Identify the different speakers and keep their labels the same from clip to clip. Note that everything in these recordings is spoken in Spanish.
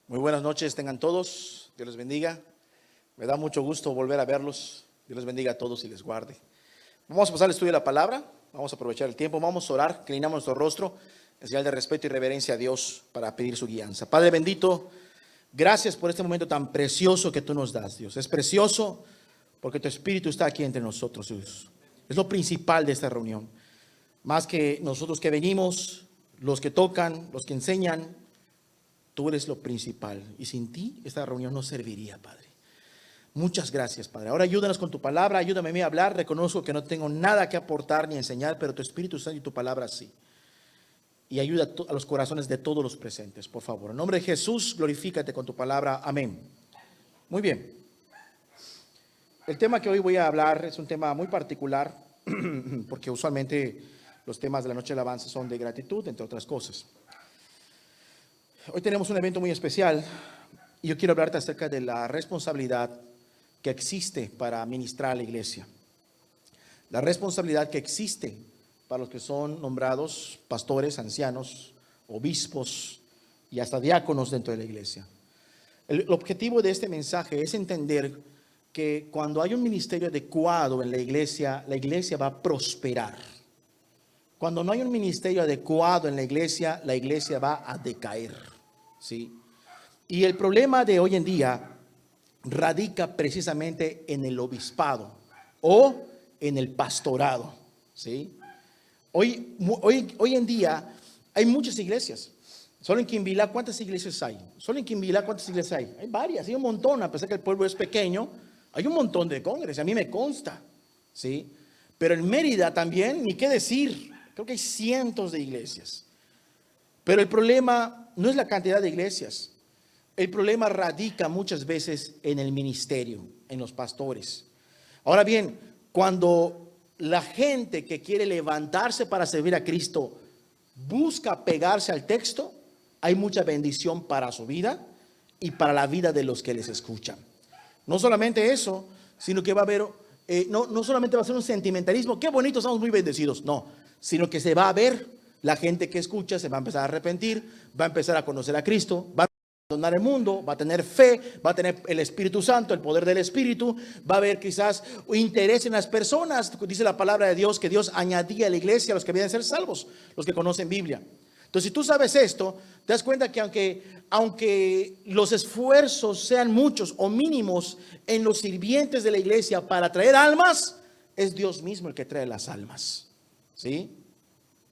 Speaker 1: Muy buenas noches, tengan todos. Dios les bendiga. Me da mucho gusto volver a verlos. Dios les bendiga a todos y les guarde. Vamos a pasar al estudio de la palabra. Vamos a aprovechar el tiempo. Vamos a orar. Inclinamos nuestro rostro en señal de respeto y reverencia a Dios para pedir su guianza. Padre bendito, gracias por este momento tan precioso que tú nos das, Dios. Es precioso porque tu Espíritu está aquí entre nosotros, Dios. Es lo principal de esta reunión. Más que nosotros que venimos, los que tocan, los que enseñan, tú eres lo principal. Y sin ti esta reunión no serviría, Padre. Muchas gracias, Padre. Ahora ayúdanos con tu palabra, ayúdame a mí a hablar. Reconozco que no tengo nada que aportar ni enseñar, pero tu Espíritu Santo y tu palabra sí. Y ayuda a los corazones de todos los presentes, por favor. En nombre de Jesús, glorifícate con tu palabra. Amén. Muy bien. El tema que hoy voy a hablar es un tema muy particular, porque usualmente los temas de la noche de alabanza son de gratitud, entre otras cosas. Hoy tenemos un evento muy especial y yo quiero hablarte acerca de la responsabilidad que existe para ministrar a la iglesia. La responsabilidad que existe para los que son nombrados pastores, ancianos, obispos y hasta diáconos dentro de la iglesia. El objetivo de este mensaje es entender que cuando hay un ministerio adecuado en la iglesia va a prosperar. Cuando no hay un ministerio adecuado en la iglesia va a decaer, ¿sí? Y el problema de hoy en día radica precisamente en el obispado o en el pastorado, ¿sí? Hoy en día hay muchas iglesias. Solo en Quimbilá, ¿cuántas iglesias hay? Hay varias, hay un montón, a pesar que el pueblo es pequeño, hay un montón de congresos, a mí me consta, ¿sí? Pero en Mérida también, ni qué decir, creo que hay cientos de iglesias. Pero el problema no es la cantidad de iglesias. El problema radica muchas veces en el ministerio, en los pastores. Ahora bien, cuando la gente que quiere levantarse para servir a Cristo busca pegarse al texto, hay mucha bendición para su vida y para la vida de los que les escuchan. No solamente eso, sino que va a haber, no solamente va a ser un sentimentalismo, qué bonito, estamos muy bendecidos, no, sino que se va a ver la gente que escucha, se va a empezar a arrepentir, va a empezar a conocer a Cristo, va a abandonar el mundo, va a tener fe, va a tener el Espíritu Santo, el poder del Espíritu, va a haber quizás interés en las personas. Dice la palabra de Dios que Dios añadía a la iglesia a los que habían de ser salvos, los que conocen Biblia. Entonces, si tú sabes esto, te das cuenta que aunque los esfuerzos sean muchos o mínimos en los sirvientes de la iglesia para traer almas, es Dios mismo el que trae las almas, ¿sí?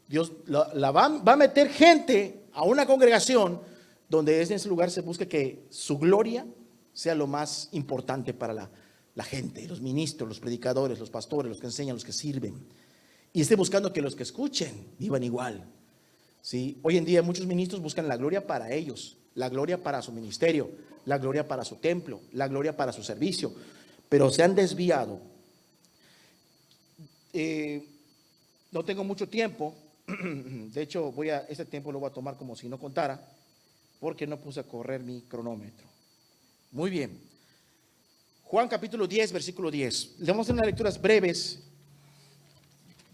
Speaker 1: Dios va a meter gente a una congregación donde en ese lugar se busque que su gloria sea lo más importante para la gente, los ministros, los predicadores, los pastores, los que enseñan, los que sirven. Y esté buscando que los que escuchen vivan igual, ¿sí? Hoy en día muchos ministros buscan la gloria para ellos, la gloria para su ministerio, la gloria para su templo, la gloria para su servicio, pero se han desviado. No tengo mucho tiempo, de hecho este tiempo lo voy a tomar como si no contara, porque no puse a correr mi cronómetro. Muy bien. Juan capítulo 10, versículo 10. Le vamos a hacer unas lecturas breves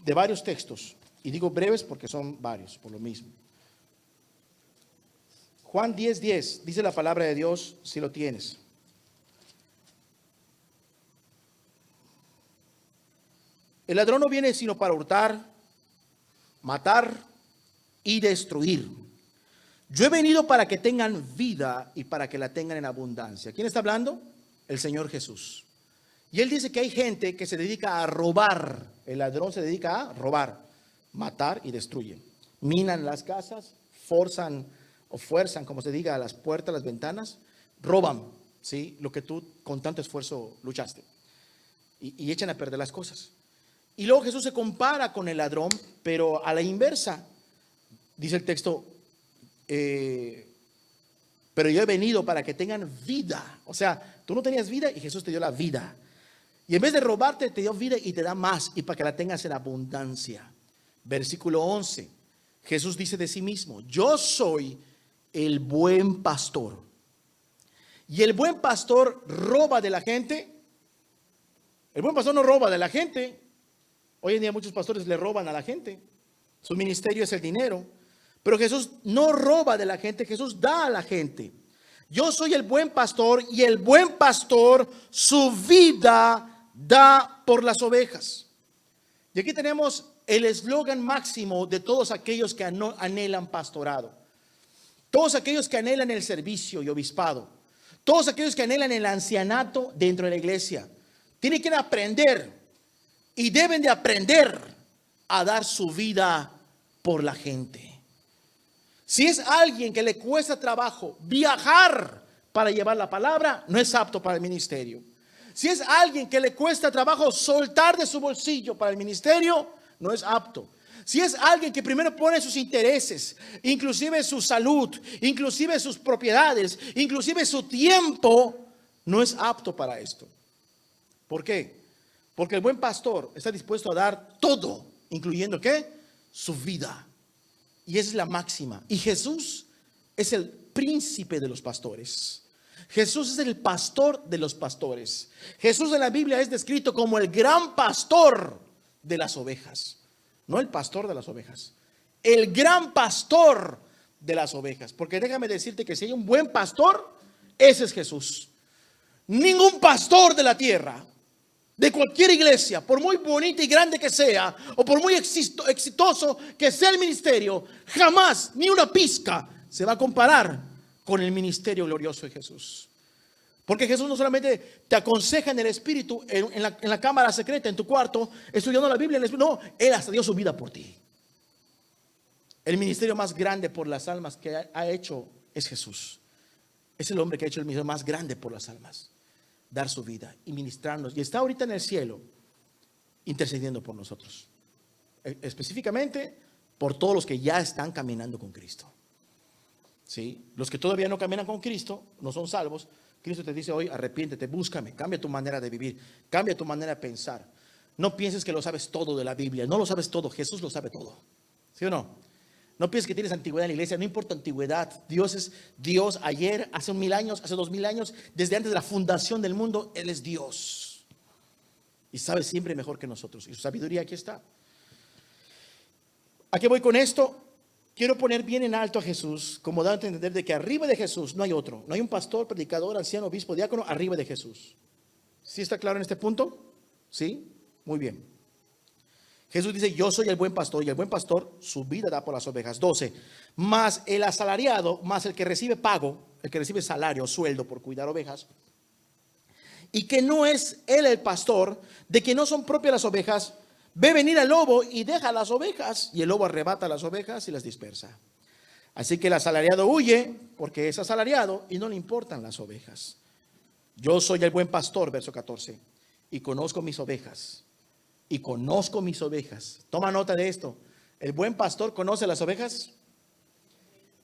Speaker 1: de varios textos. Y digo breves porque son varios, por lo mismo. Juan 10, 10. Dice la palabra de Dios, si lo tienes. El ladrón no viene sino para hurtar, matar y destruir. Yo he venido para que tengan vida y para que la tengan en abundancia. ¿Quién está hablando? El Señor Jesús. Y Él dice que hay gente que se dedica a robar. El ladrón se dedica a robar, matar y destruye. Minan las casas, fuerzan, como se diga, las puertas, las ventanas. Roban, ¿sí? Lo que tú con tanto esfuerzo luchaste. Y echan a perder las cosas. Y luego Jesús se compara con el ladrón, pero a la inversa. Dice el texto, pero yo he venido para que tengan vida. O sea, tú no tenías vida y Jesús te dio la vida. Y en vez de robarte, te dio vida y te da más, y para que la tengas en abundancia. Versículo 11. Jesús dice de sí mismo: yo soy el buen pastor. Y el buen pastor roba de la gente. El buen pastor no roba de la gente. Hoy en día muchos pastores le roban a la gente. Su ministerio es el dinero. Pero Jesús no roba de la gente, Jesús da a la gente. Yo soy el buen pastor y el buen pastor su vida da por las ovejas. Y aquí tenemos el eslogan máximo de todos aquellos que anhelan pastorado. Todos aquellos que anhelan el servicio y obispado. Todos aquellos que anhelan el ancianato dentro de la iglesia. Tienen que aprender y deben de aprender a dar su vida por la gente. Si es alguien que le cuesta trabajo viajar para llevar la palabra, no es apto para el ministerio. Si es alguien que le cuesta trabajo soltar de su bolsillo para el ministerio, no es apto. Si es alguien que primero pone sus intereses, inclusive su salud, inclusive sus propiedades, inclusive su tiempo, no es apto para esto. ¿Por qué? Porque el buen pastor está dispuesto a dar todo, incluyendo ¿qué? Su vida. Y esa es la máxima. Y Jesús es el príncipe de los pastores. Jesús es el pastor de los pastores. Jesús en la Biblia es descrito como el gran pastor de las ovejas. No el pastor de las ovejas, el gran pastor de las ovejas. Porque déjame decirte que si hay un buen pastor, ese es Jesús. Ningún pastor de la tierra, de cualquier iglesia, por muy bonita y grande que sea, o por muy exitoso que sea el ministerio, jamás, ni una pizca, se va a comparar con el ministerio glorioso de Jesús. Porque Jesús no solamente te aconseja en el Espíritu, en la cámara secreta, en tu cuarto, estudiando la Biblia en el Espíritu. No, Él hasta dio su vida por ti. El ministerio más grande por las almas que ha hecho es Jesús. Es el hombre que ha hecho el ministerio más grande por las almas. Dar su vida y ministrarnos. Y está ahorita en el cielo intercediendo por nosotros. Específicamente por todos los que ya están caminando con Cristo. ¿Sí? Los que todavía no caminan con Cristo, no son salvos. Cristo te dice hoy, arrepiéntete, búscame, cambia tu manera de vivir, cambia tu manera de pensar. No pienses que lo sabes todo de la Biblia, no lo sabes todo, Jesús lo sabe todo. ¿Sí o no? No pienses que tienes antigüedad en la iglesia, no importa antigüedad. Dios es Dios ayer, hace 1000 años, hace 2000 años, desde antes de la fundación del mundo, Él es Dios. Y sabe siempre mejor que nosotros. Y su sabiduría aquí está. ¿A qué voy con esto? Quiero poner bien en alto a Jesús, como dando a entender de que arriba de Jesús no hay otro. No hay un pastor, predicador, anciano, obispo, diácono, arriba de Jesús. ¿Sí está claro en este punto? ¿Sí? Muy bien. Jesús dice, yo soy el buen pastor, y el buen pastor su vida da por las ovejas. 12. Más el asalariado, más el que recibe pago, el que recibe salario, sueldo por cuidar ovejas, y que no es él el pastor, de que no son propias las ovejas, ve venir al lobo y deja las ovejas, y el lobo arrebata las ovejas y las dispersa. Así que el asalariado huye porque es asalariado y no le importan las ovejas. Yo soy el buen pastor, verso 14, y conozco mis ovejas. Y conozco mis ovejas. Toma nota de esto. El buen pastor conoce las ovejas.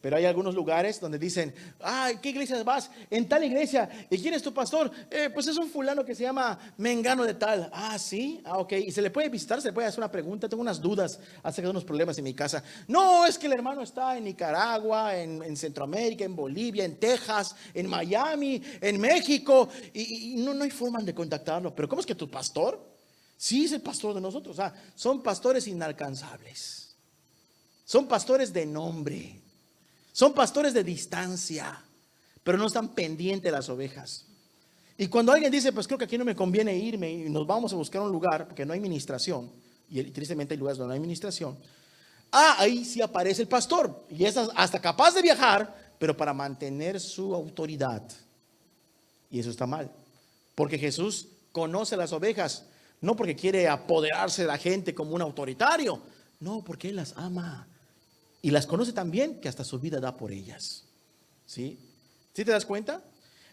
Speaker 1: Pero hay algunos lugares donde dicen, ay, ¿qué iglesia vas? En tal iglesia. ¿Y quién es tu pastor? Pues es un fulano que se llama Mengano de tal. Ah, sí, ok. Y se le puede visitar, se le puede hacer una pregunta. Tengo unas dudas acerca de unos problemas en mi casa. No, es que el hermano está en Nicaragua, en Centroamérica, en Bolivia, en Texas, en Miami, en México. Y no hay forma de contactarlo. Pero ¿cómo es que tu pastor? Sí, es el pastor de nosotros. O sea, son pastores inalcanzables. Son pastores de nombre. Son pastores de distancia, pero no están pendientes de las ovejas. Y cuando alguien dice, pues creo que aquí no me conviene irme y nos vamos a buscar un lugar porque no hay ministración, y tristemente hay lugares donde no hay ministración, ahí sí aparece el pastor y es hasta capaz de viajar, pero para mantener su autoridad. Y eso está mal, porque Jesús conoce las ovejas, no porque quiere apoderarse de la gente como un autoritario, no, porque Él las ama. Y las conoce tan bien que hasta su vida da por ellas. ¿Sí? ¿Sí te das cuenta?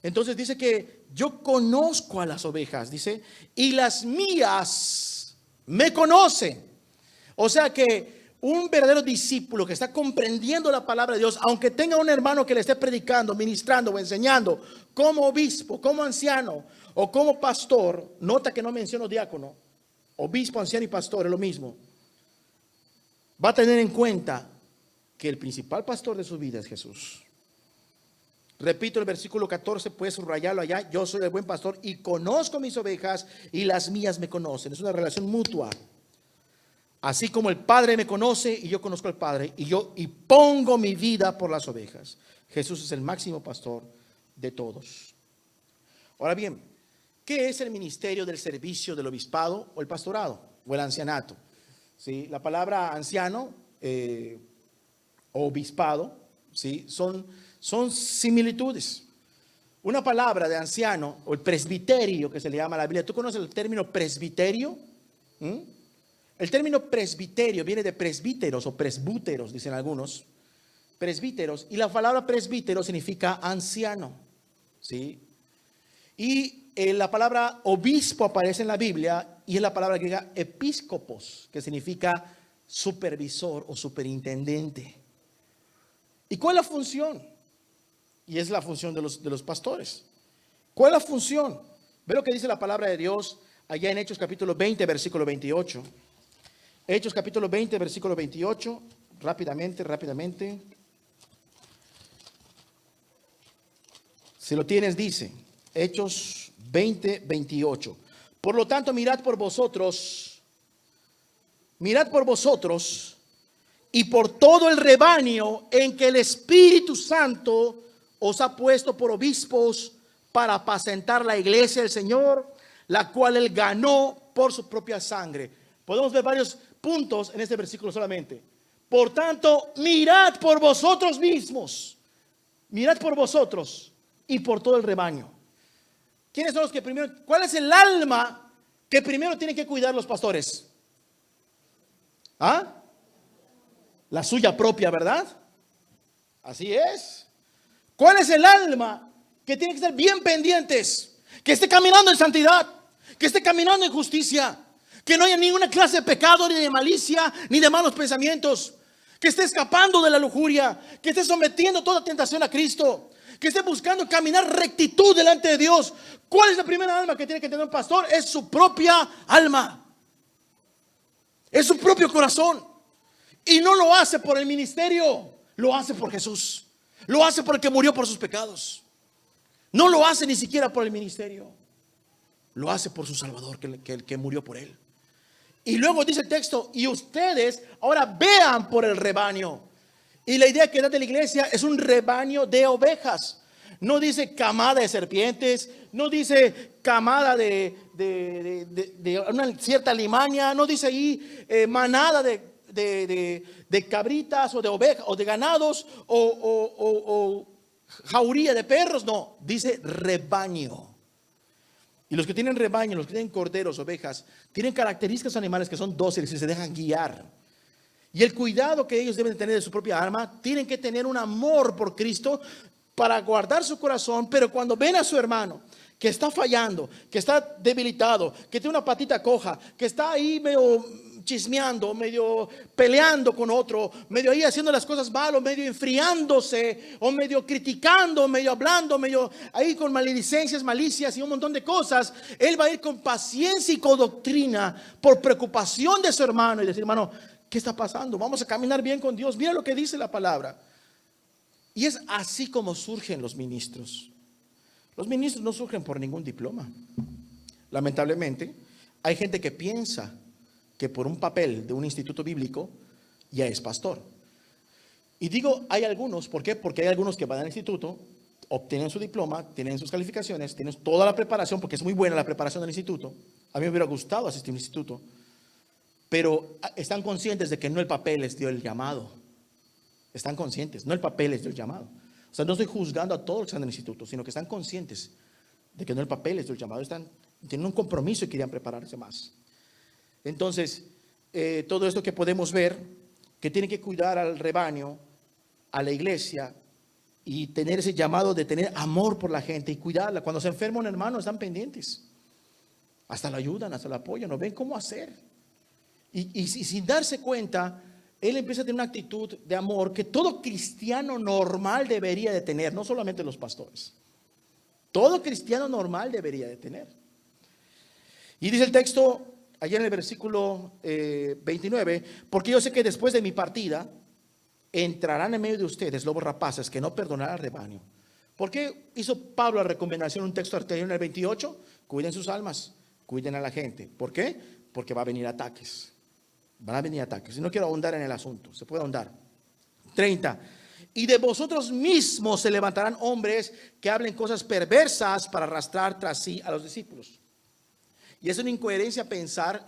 Speaker 1: Entonces dice que yo conozco a las ovejas, dice, y las mías me conocen. O sea que un verdadero discípulo que está comprendiendo la palabra de Dios, aunque tenga un hermano que le esté predicando, ministrando o enseñando, como obispo, como anciano o como pastor, nota que no menciono diácono, obispo, anciano y pastor es lo mismo, va a tener en cuenta que el principal pastor de su vida es Jesús. Repito el versículo 14, puedes subrayarlo allá. Yo soy el buen pastor y conozco mis ovejas y las mías me conocen. Es una relación mutua. Así como el Padre me conoce y yo conozco al Padre y pongo mi vida por las ovejas. Jesús es el máximo pastor de todos. Ahora bien, ¿qué es el ministerio del servicio del obispado o el pastorado o el ancianato? ¿Sí? La palabra anciano o obispado, ¿sí? son similitudes. Una palabra de anciano o el presbiterio que se le llama a la Biblia. ¿Tú conoces el término presbiterio? ¿Mm? El término presbiterio viene de presbíteros o presbúteros, dicen algunos. Presbíteros. Y la palabra presbítero significa anciano. ¿Sí? Y la palabra obispo aparece en la Biblia y es la palabra griega episcopos, que significa supervisor o superintendente. ¿Y cuál es la función? Y es la función de los pastores. ¿Cuál es la función? Ve lo que dice la palabra de Dios allá en Hechos capítulo 20, versículo 28. Hechos capítulo 20, versículo 28. Rápidamente. Si lo tienes, dice Hechos 20, 28. Por lo tanto, mirad por vosotros y por todo el rebaño en que el Espíritu Santo os ha puesto por obispos para apacentar la iglesia del Señor, la cual él ganó por su propia sangre. Podemos ver varios puntos en este versículo solamente. Por tanto, mirad por vosotros mismos, mirad por vosotros y por todo el rebaño. ¿Quiénes son los que primero? ¿Cuál es el alma que primero tienen que cuidar los pastores? ¿Ah? La suya propia, ¿verdad? Así es. ¿Cuál es el alma que tiene que estar bien pendientes? Que esté caminando en santidad, que esté caminando en justicia, que no haya ninguna clase de pecado, ni de malicia, ni de malos pensamientos, que esté escapando de la lujuria, que esté sometiendo toda tentación a Cristo, que esté buscando caminar rectitud delante de Dios. ¿Cuál es la primera alma que tiene que tener un pastor? Es su propia alma, es su propio corazón. Y no lo hace por el ministerio, lo hace por Jesús. Lo hace por el que murió por sus pecados. No lo hace ni siquiera por el ministerio. Lo hace por su Salvador que murió por él. Y luego dice el texto, y ustedes ahora vean por el rebaño. Y la idea que da de la iglesia es un rebaño de ovejas. No dice camada de serpientes, no dice camada de una cierta limaña, no dice ahí manada de cabritas o de ovejas o de ganados o jauría de perros. No, dice rebaño. Y los que tienen rebaño, los que tienen corderos, ovejas, tienen características animales que son dóciles y se dejan guiar. Y el cuidado que ellos deben tener de su propia alma, tienen que tener un amor por Cristo para guardar su corazón. Pero cuando ven a su hermano que está fallando, que está debilitado, que tiene una patita coja, que está ahí medio chismeando, medio peleando con otro, medio ahí haciendo las cosas mal, o medio enfriándose, o medio criticando, medio hablando, medio ahí con maledicencias, malicias y un montón de cosas, él va a ir con paciencia y con doctrina por preocupación de su hermano y decir: hermano, ¿qué está pasando? Vamos a caminar bien con Dios. Mira lo que dice la palabra. Y es así como surgen los ministros. Los ministros no surgen por ningún diploma. Lamentablemente, hay gente que piensa que por un papel de un instituto bíblico ya es pastor. Y digo hay algunos, ¿por qué? Porque hay algunos que van al instituto, obtienen su diploma, tienen sus calificaciones, tienen toda la preparación, porque es muy buena la preparación del instituto. A mí me hubiera gustado asistir a un instituto, pero están conscientes de que no el papel les dio el llamado. Están conscientes, no el papel les dio el llamado. O sea, no estoy juzgando a todos los que están en el instituto, sino que están conscientes de que no el papel les dio el llamado. Tienen un compromiso y querían prepararse más. Entonces, todo esto que podemos ver, que tienen que cuidar al rebaño, a la iglesia, y tener ese llamado de tener amor por la gente y cuidarla. Cuando se enferma un hermano, están pendientes. Hasta la ayudan, hasta la apoyan, no ven cómo hacer. Y sin darse cuenta, él empieza a tener una actitud de amor que todo cristiano normal debería de tener, no solamente los pastores. Todo cristiano normal debería de tener. Y dice el texto, allá en el versículo 29, porque yo sé que después de mi partida entrarán en medio de ustedes lobos rapaces que no perdonarán al rebaño. ¿Por qué hizo Pablo la recomendación en un texto anterior en el 28? Cuiden sus almas, cuiden a la gente. ¿Por qué? Porque va a venir ataques. Van a venir ataques. Y no quiero ahondar en el asunto, se puede ahondar. 30. Y de vosotros mismos se levantarán hombres que hablen cosas perversas para arrastrar tras sí a los discípulos. Y es una incoherencia pensar,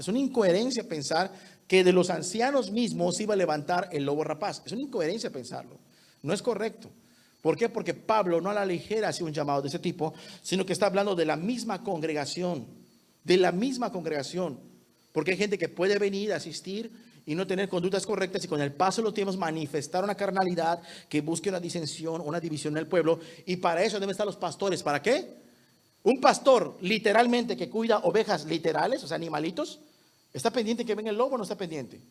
Speaker 1: que de los ancianos mismos iba a levantar el lobo rapaz. Es una incoherencia pensarlo. No es correcto. ¿Por qué? Porque Pablo no a la ligera hace un llamado de ese tipo, sino que está hablando de la misma congregación. De la misma congregación. Porque hay gente que puede venir a asistir y no tener conductas correctas, y con el paso de los tiempos manifestar una carnalidad que busque una disensión, una división en el pueblo. Y para eso deben estar los pastores. ¿Para qué? Un pastor literalmente que cuida ovejas literales, o sea, animalitos, ¿está pendiente que venga el lobo o no está pendiente?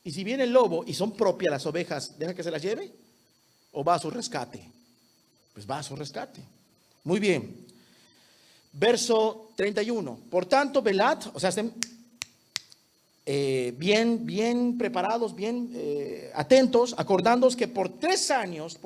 Speaker 1: Y si viene el lobo y son propias las ovejas, ¿deja que se las lleve? ¿O va a su rescate? Pues va a su rescate. Muy bien. Verso 31. Por tanto, velad, o sea, estén bien preparados, bien atentos, acordándoos que por 3 años,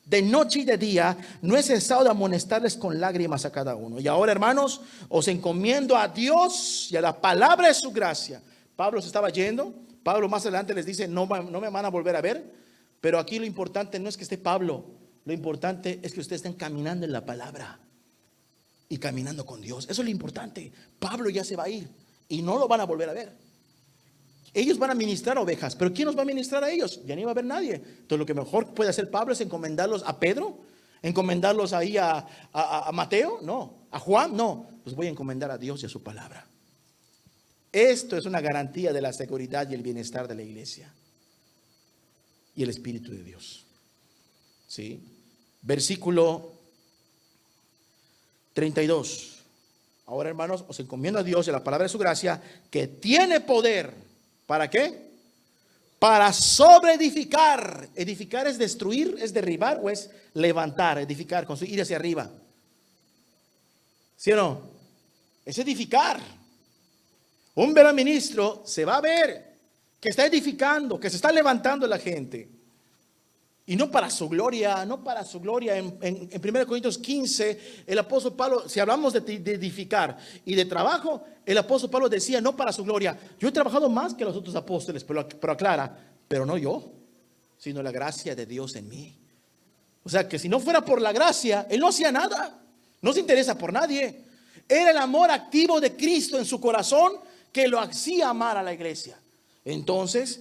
Speaker 1: de noche y de día, no he cesado de amonestarles con lágrimas a cada uno. Y ahora, hermanos, os encomiendo a Dios y a la palabra de su gracia. Pablo se estaba yendo. Pablo más adelante les dice, no me van a volver a ver. Pero aquí lo importante no es que esté Pablo. Lo importante es que ustedes estén caminando en la palabra y caminando con Dios. Eso es lo importante. Pablo ya se va a ir y no lo van a volver a ver. Ellos van a ministrar ovejas, pero ¿quién nos va a ministrar a ellos? Ya ni va a haber nadie. Entonces lo que mejor puede hacer Pablo es encomendarlos a Pedro, encomendarlos ahí a Mateo, no, a Juan, no. Los voy a encomendar a Dios y a su palabra. Esto es una garantía de la seguridad y el bienestar de la iglesia y el Espíritu de Dios. ¿Sí? Versículo 32. Ahora, hermanos, os encomiendo a Dios y a la palabra de su gracia, que tiene poder. ¿Para qué? Para sobreedificar. Edificar es destruir, es derribar o es levantar, edificar, construir, ir hacia arriba. ¿Sí o no? Es edificar. Un buen ministro se va a ver que está edificando, que se está levantando la gente. Y no para su gloria, no para su gloria. En 1 Corintios 15, el apóstol Pablo, si hablamos de edificar y de trabajo, el apóstol Pablo decía, no para su gloria. Yo he trabajado más que los otros apóstoles, pero aclara, pero no yo, sino la gracia de Dios en mí. O sea que si no fuera por la gracia, él no hacía nada, no se interesa por nadie. Era el amor activo de Cristo en su corazón que lo hacía amar a la iglesia. Entonces,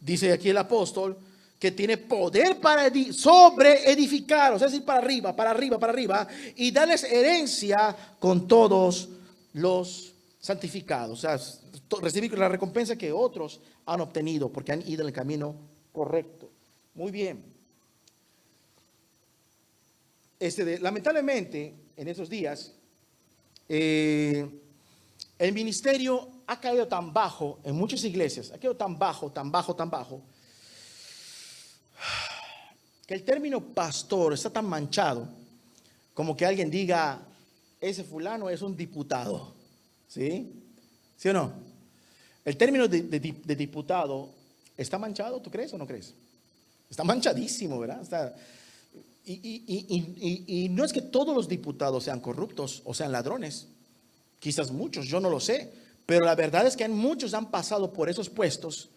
Speaker 1: dice aquí el apóstol, que tiene poder para sobre edificar, o sea, decir, para arriba, y darles herencia con todos los santificados. O sea, recibir la recompensa que otros han obtenido porque han ido en el camino correcto. Muy bien. Lamentablemente, en esos días, el ministerio ha caído tan bajo en muchas iglesias, ha caído tan bajo, que el término pastor está tan manchado como que alguien diga, ese fulano es un diputado. ¿Sí? ¿Sí o no? El término de diputado está manchado, ¿tú crees o no crees? Está manchadísimo, ¿verdad? Y no es que todos los diputados sean corruptos o sean ladrones. Quizás muchos, yo no lo sé. Pero la verdad es que muchos han pasado por esos puestos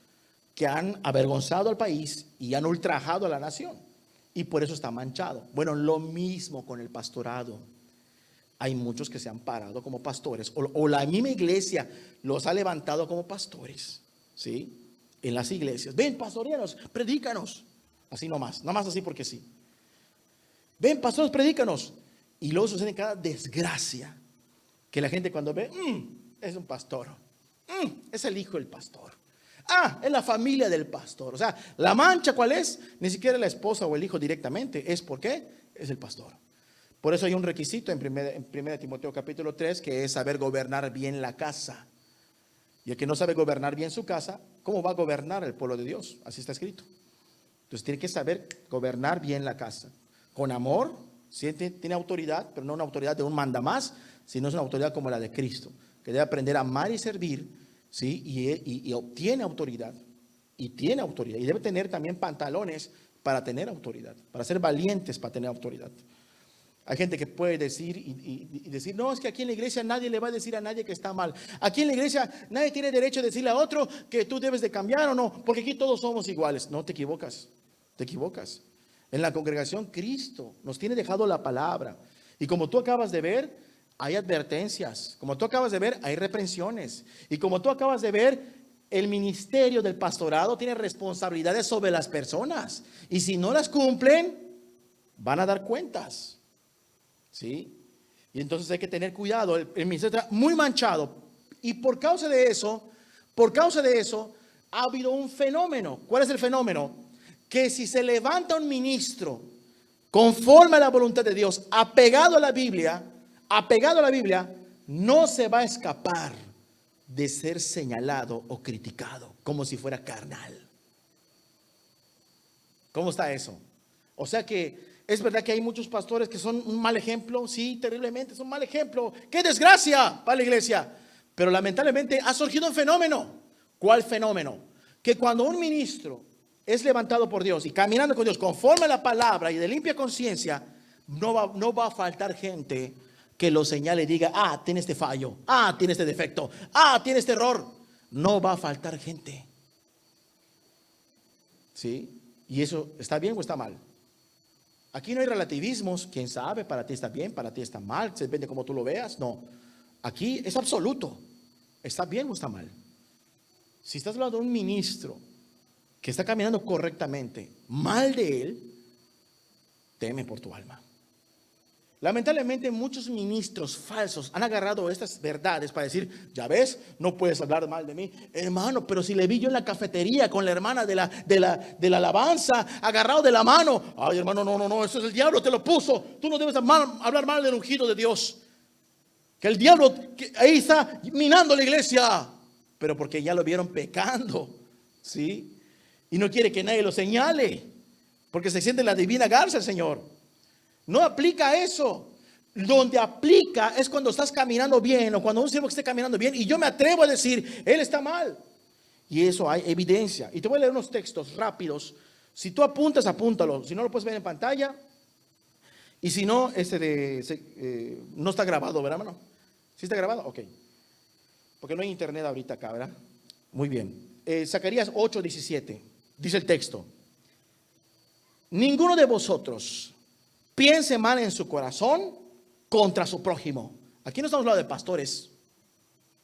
Speaker 1: que han avergonzado al país y han ultrajado a la nación. Y por eso está manchado. Bueno, lo mismo con el pastorado. Hay muchos que se han parado como pastores, o la misma iglesia los ha levantado como pastores, ¿sí? En las iglesias. Ven, pastoreanos, predícanos. Así nomás así porque sí. Ven, pastores, predícanos. Y luego sucede cada desgracia que la gente cuando ve, es un pastor, es el hijo del pastor. Es la familia del pastor. O sea, la mancha, ¿cuál es? Ni siquiera la esposa o el hijo directamente. ¿Es por qué? Es el pastor. Por eso hay un requisito en 1 Timoteo capítulo 3, que es saber gobernar bien la casa. Y el que no sabe gobernar bien su casa, ¿cómo va a gobernar el pueblo de Dios? Así está escrito. Entonces tiene que saber gobernar bien la casa. Con amor, ¿sí? Tiene autoridad, pero no una autoridad de un mandamás, sino es una autoridad como la de Cristo, que debe aprender a amar y servir. ¿Sí? Y obtiene autoridad. Y tiene autoridad. Y debe tener también pantalones para tener autoridad. Para ser valientes para tener autoridad. Hay gente que puede decir y decir, no, es que aquí en la iglesia nadie le va a decir a nadie que está mal. Aquí en la iglesia nadie tiene derecho a decirle a otro que tú debes de cambiar o no, porque aquí todos somos iguales. No, te equivocas. Te equivocas. En la congregación, Cristo nos tiene dejado la palabra. Y como tú acabas de ver, hay advertencias. Como tú acabas de ver, hay reprensiones. Y como tú acabas de ver, el ministerio del pastorado tiene responsabilidades sobre las personas. Y si no las cumplen, van a dar cuentas. ¿Sí? Y entonces hay que tener cuidado. El ministerio está muy manchado. Y por causa de eso, ha habido un fenómeno. ¿Cuál es el fenómeno? Que si se levanta un ministro conforme a la voluntad de Dios, apegado a la Biblia, no se va a escapar de ser señalado o criticado como si fuera carnal. ¿Cómo está eso? O sea que es verdad que hay muchos pastores que son un mal ejemplo. Sí, terriblemente, son un mal ejemplo. ¡Qué desgracia para la iglesia! Pero lamentablemente ha surgido un fenómeno. ¿Cuál fenómeno? Que cuando un ministro es levantado por Dios y caminando con Dios conforme a la palabra y de limpia conciencia, no va a faltar gente que lo señale y diga: tiene este fallo, tiene este defecto, tiene este error. No va a faltar gente. ¿Sí? ¿Y eso está bien o está mal? Aquí no hay relativismos. ¿Quién sabe? Para ti está bien, para ti está mal, depende cómo tú lo veas. No, aquí es absoluto. ¿Está bien o está mal? Si estás hablando de un ministro que está caminando correctamente, mal de él, teme por tu alma. Lamentablemente muchos ministros falsos han agarrado estas verdades para decir: ya ves, no puedes hablar mal de mí, hermano. Pero si le vi yo en la cafetería con la hermana de la alabanza, agarrado de la mano, ay hermano, no, eso es el diablo, te lo puso. Tú no debes hablar mal del ungido de Dios. Que el diablo ahí está minando la iglesia, pero porque ya lo vieron pecando, ¿sí? Y no quiere que nadie lo señale, porque se siente en la divina garza el Señor. No aplica eso. Donde aplica es cuando estás caminando bien, o cuando un siervo esté caminando bien y yo me atrevo a decir: él está mal. Y eso hay evidencia. Y te voy a leer unos textos rápidos. Si tú apuntas, apúntalo. Si no, lo puedes ver en pantalla. Y si no, no está grabado, ¿verdad, hermano? ¿Sí está grabado? Ok. Porque no hay internet ahorita acá, ¿verdad? Muy bien. Zacarías 8:17. Dice el texto: ninguno de vosotros piense mal en su corazón contra su prójimo. Aquí no estamos hablando de pastores,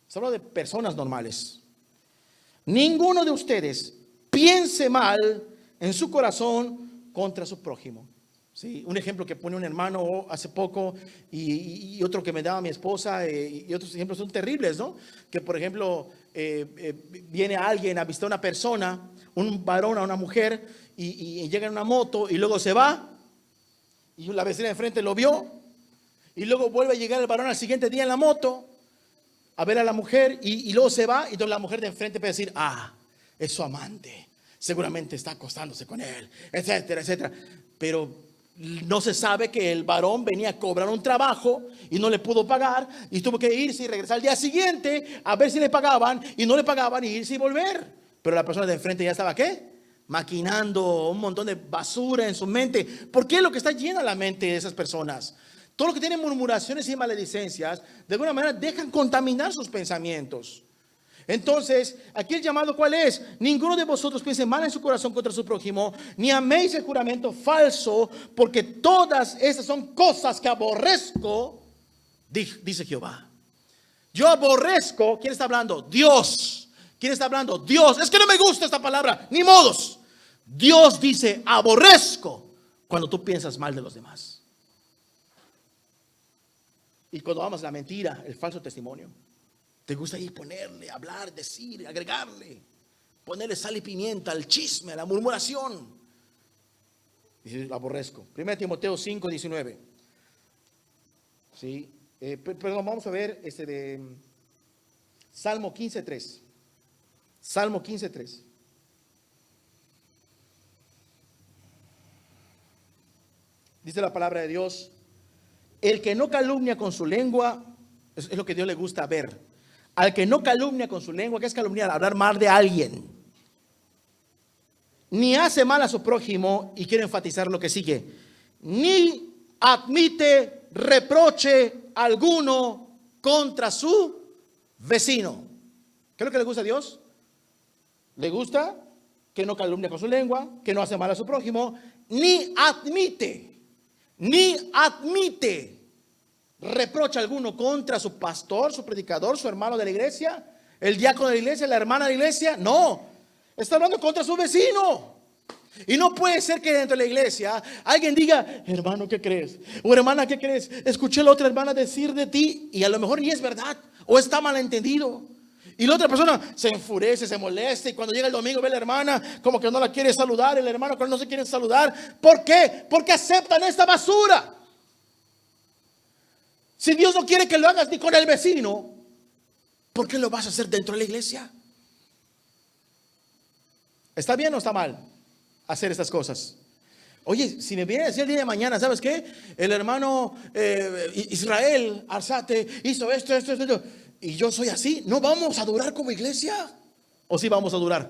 Speaker 1: estamos hablando de personas normales. Ninguno de ustedes piense mal en su corazón contra su prójimo. ¿Sí? Un ejemplo que pone un hermano hace poco y otro que me daba mi esposa, y otros ejemplos son terribles, ¿no? Que por ejemplo viene alguien a visitar a una persona, un varón a una mujer, y llega en una moto y luego se va. Y la vecina de enfrente lo vio. Y luego vuelve a llegar el varón al siguiente día en la moto a ver a la mujer. Y luego se va. Y entonces la mujer de enfrente puede decir: es su amante. Seguramente está acostándose con él, etcétera, etcétera. Pero no se sabe que el varón venía a cobrar un trabajo y no le pudo pagar. Y tuvo que irse y regresar al día siguiente a ver si le pagaban. Y no le pagaban, y irse y volver. Pero la persona de enfrente ya estaba, ¿qué? Maquinando un montón de basura en su mente. ¿Por qué? Lo que está llena la mente de esas personas. Todo lo que tiene murmuraciones y maledicencias, de alguna manera dejan contaminar sus pensamientos. Entonces, aquí el llamado, ¿cuál es? Ninguno de vosotros piense mal en su corazón contra su prójimo, ni améis el juramento falso, porque todas esas son cosas que aborrezco, dice Jehová. Yo aborrezco. ¿Quién está hablando? Dios. ¿Quién está hablando? Dios. Es que no me gusta esta palabra, ni modos. Dios dice: aborrezco cuando tú piensas mal de los demás. Y cuando amas la mentira, el falso testimonio, te gusta ir ponerle, hablar, decir, agregarle, ponerle sal y pimienta al chisme, a la murmuración. Dice: aborrezco. 1 Timoteo 5:19. Sí. Perdón, vamos a ver de Salmo 15:3. Salmo 15:3. Dice la palabra de Dios: el que no calumnia con su lengua, es lo que Dios le gusta ver. Al que no calumnia con su lengua, ¿qué es calumniar? Hablar mal de alguien. Ni hace mal a su prójimo, y quiero enfatizar lo que sigue, ni admite reproche alguno contra su vecino. ¿Qué es lo que le gusta a Dios? Le gusta que no calumnia con su lengua, que no hace mal a su prójimo, ni admite reproche alguno contra su pastor, su predicador, su hermano de la iglesia, el diácono de la iglesia, la hermana de la iglesia. No, está hablando contra su vecino. Y no puede ser que dentro de la iglesia alguien diga: hermano, ¿qué crees? O hermana, ¿qué crees? Escuché a la otra hermana decir de ti, y a lo mejor ni es verdad, o está malentendido. Y la otra persona se enfurece, se molesta, y cuando llega el domingo ve a la hermana como que no la quiere saludar, y el hermano que no se quiere saludar. ¿Por qué? Porque aceptan esta basura. Si Dios no quiere que lo hagas ni con el vecino, ¿por qué lo vas a hacer dentro de la iglesia? ¿Está bien o está mal hacer estas cosas? Oye, si me viene a decir el día de mañana, ¿sabes qué? El hermano Israel Arzate hizo esto, y yo soy así. ¿No vamos a durar como iglesia? ¿O sí vamos a durar?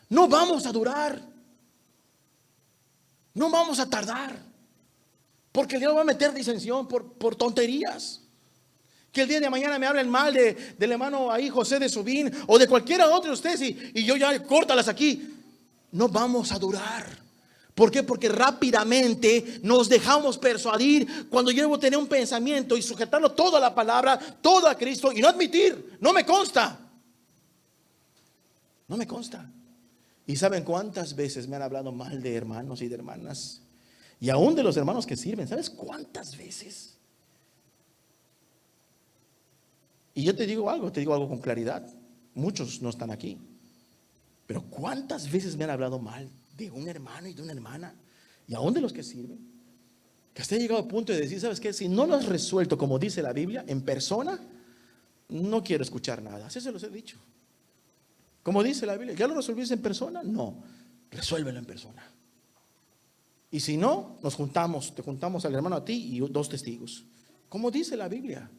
Speaker 1: No vamos a durar. No vamos a tardar. Porque Dios va a meter disensión por tonterías. Que el día de mañana me hablen mal del hermano ahí José de Subín, o de cualquiera otro de ustedes, y yo ya córtalas aquí. No vamos a durar. ¿Por qué? Porque rápidamente nos dejamos persuadir cuando yo debo tener un pensamiento y sujetarlo todo a la palabra, todo a Cristo, y no admitir: no me consta. No me consta. ¿Y saben cuántas veces me han hablado mal de hermanos y de hermanas? Y aún de los hermanos que sirven. ¿Sabes cuántas veces? Y yo te digo algo con claridad. Muchos no están aquí. Pero ¿cuántas veces me han hablado mal de un hermano y de una hermana? Y aún de los que sirven. Que hasta he llegado a punto de decir: ¿sabes qué? Si no lo has resuelto como dice la Biblia, en persona, no quiero escuchar nada. Así se los he dicho. Como dice la Biblia, ¿ya lo resolviste en persona? No, resuélvelo en persona. Y si no, te juntamos al hermano, a ti y 2 testigos. Como dice la Biblia.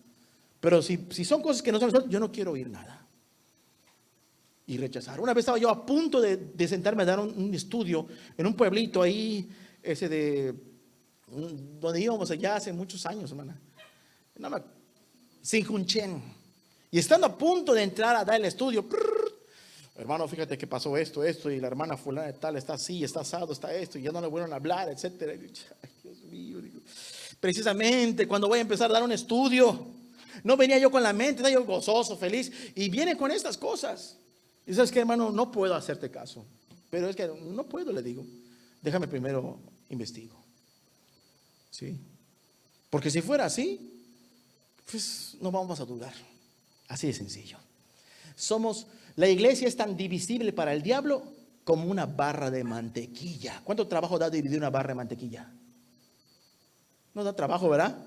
Speaker 1: Pero si son cosas que no se resuelven, yo no quiero oír nada. Y rechazar. Una vez estaba yo a punto de sentarme a dar un estudio en un pueblito ahí, donde íbamos allá hace muchos años, hermana. Sinjunchen. Y estando a punto de entrar a dar el estudio, hermano, fíjate que pasó esto, y la hermana fulana de tal está así, está asado, está esto, y ya no le vuelven a hablar, etcétera. Ay, Dios mío, digo. Precisamente cuando voy a empezar a dar un estudio, no venía yo con la mente, estaba yo gozoso, feliz, y viene con estas cosas. Y sabes que, hermano, no puedo hacerte caso. Pero es que no puedo, le digo. Déjame primero investigo. ¿Sí? Porque si fuera así, pues no vamos a durar. Así de sencillo. La iglesia es tan divisible para el diablo como una barra de mantequilla. ¿Cuánto trabajo da dividir una barra de mantequilla? No da trabajo, ¿verdad?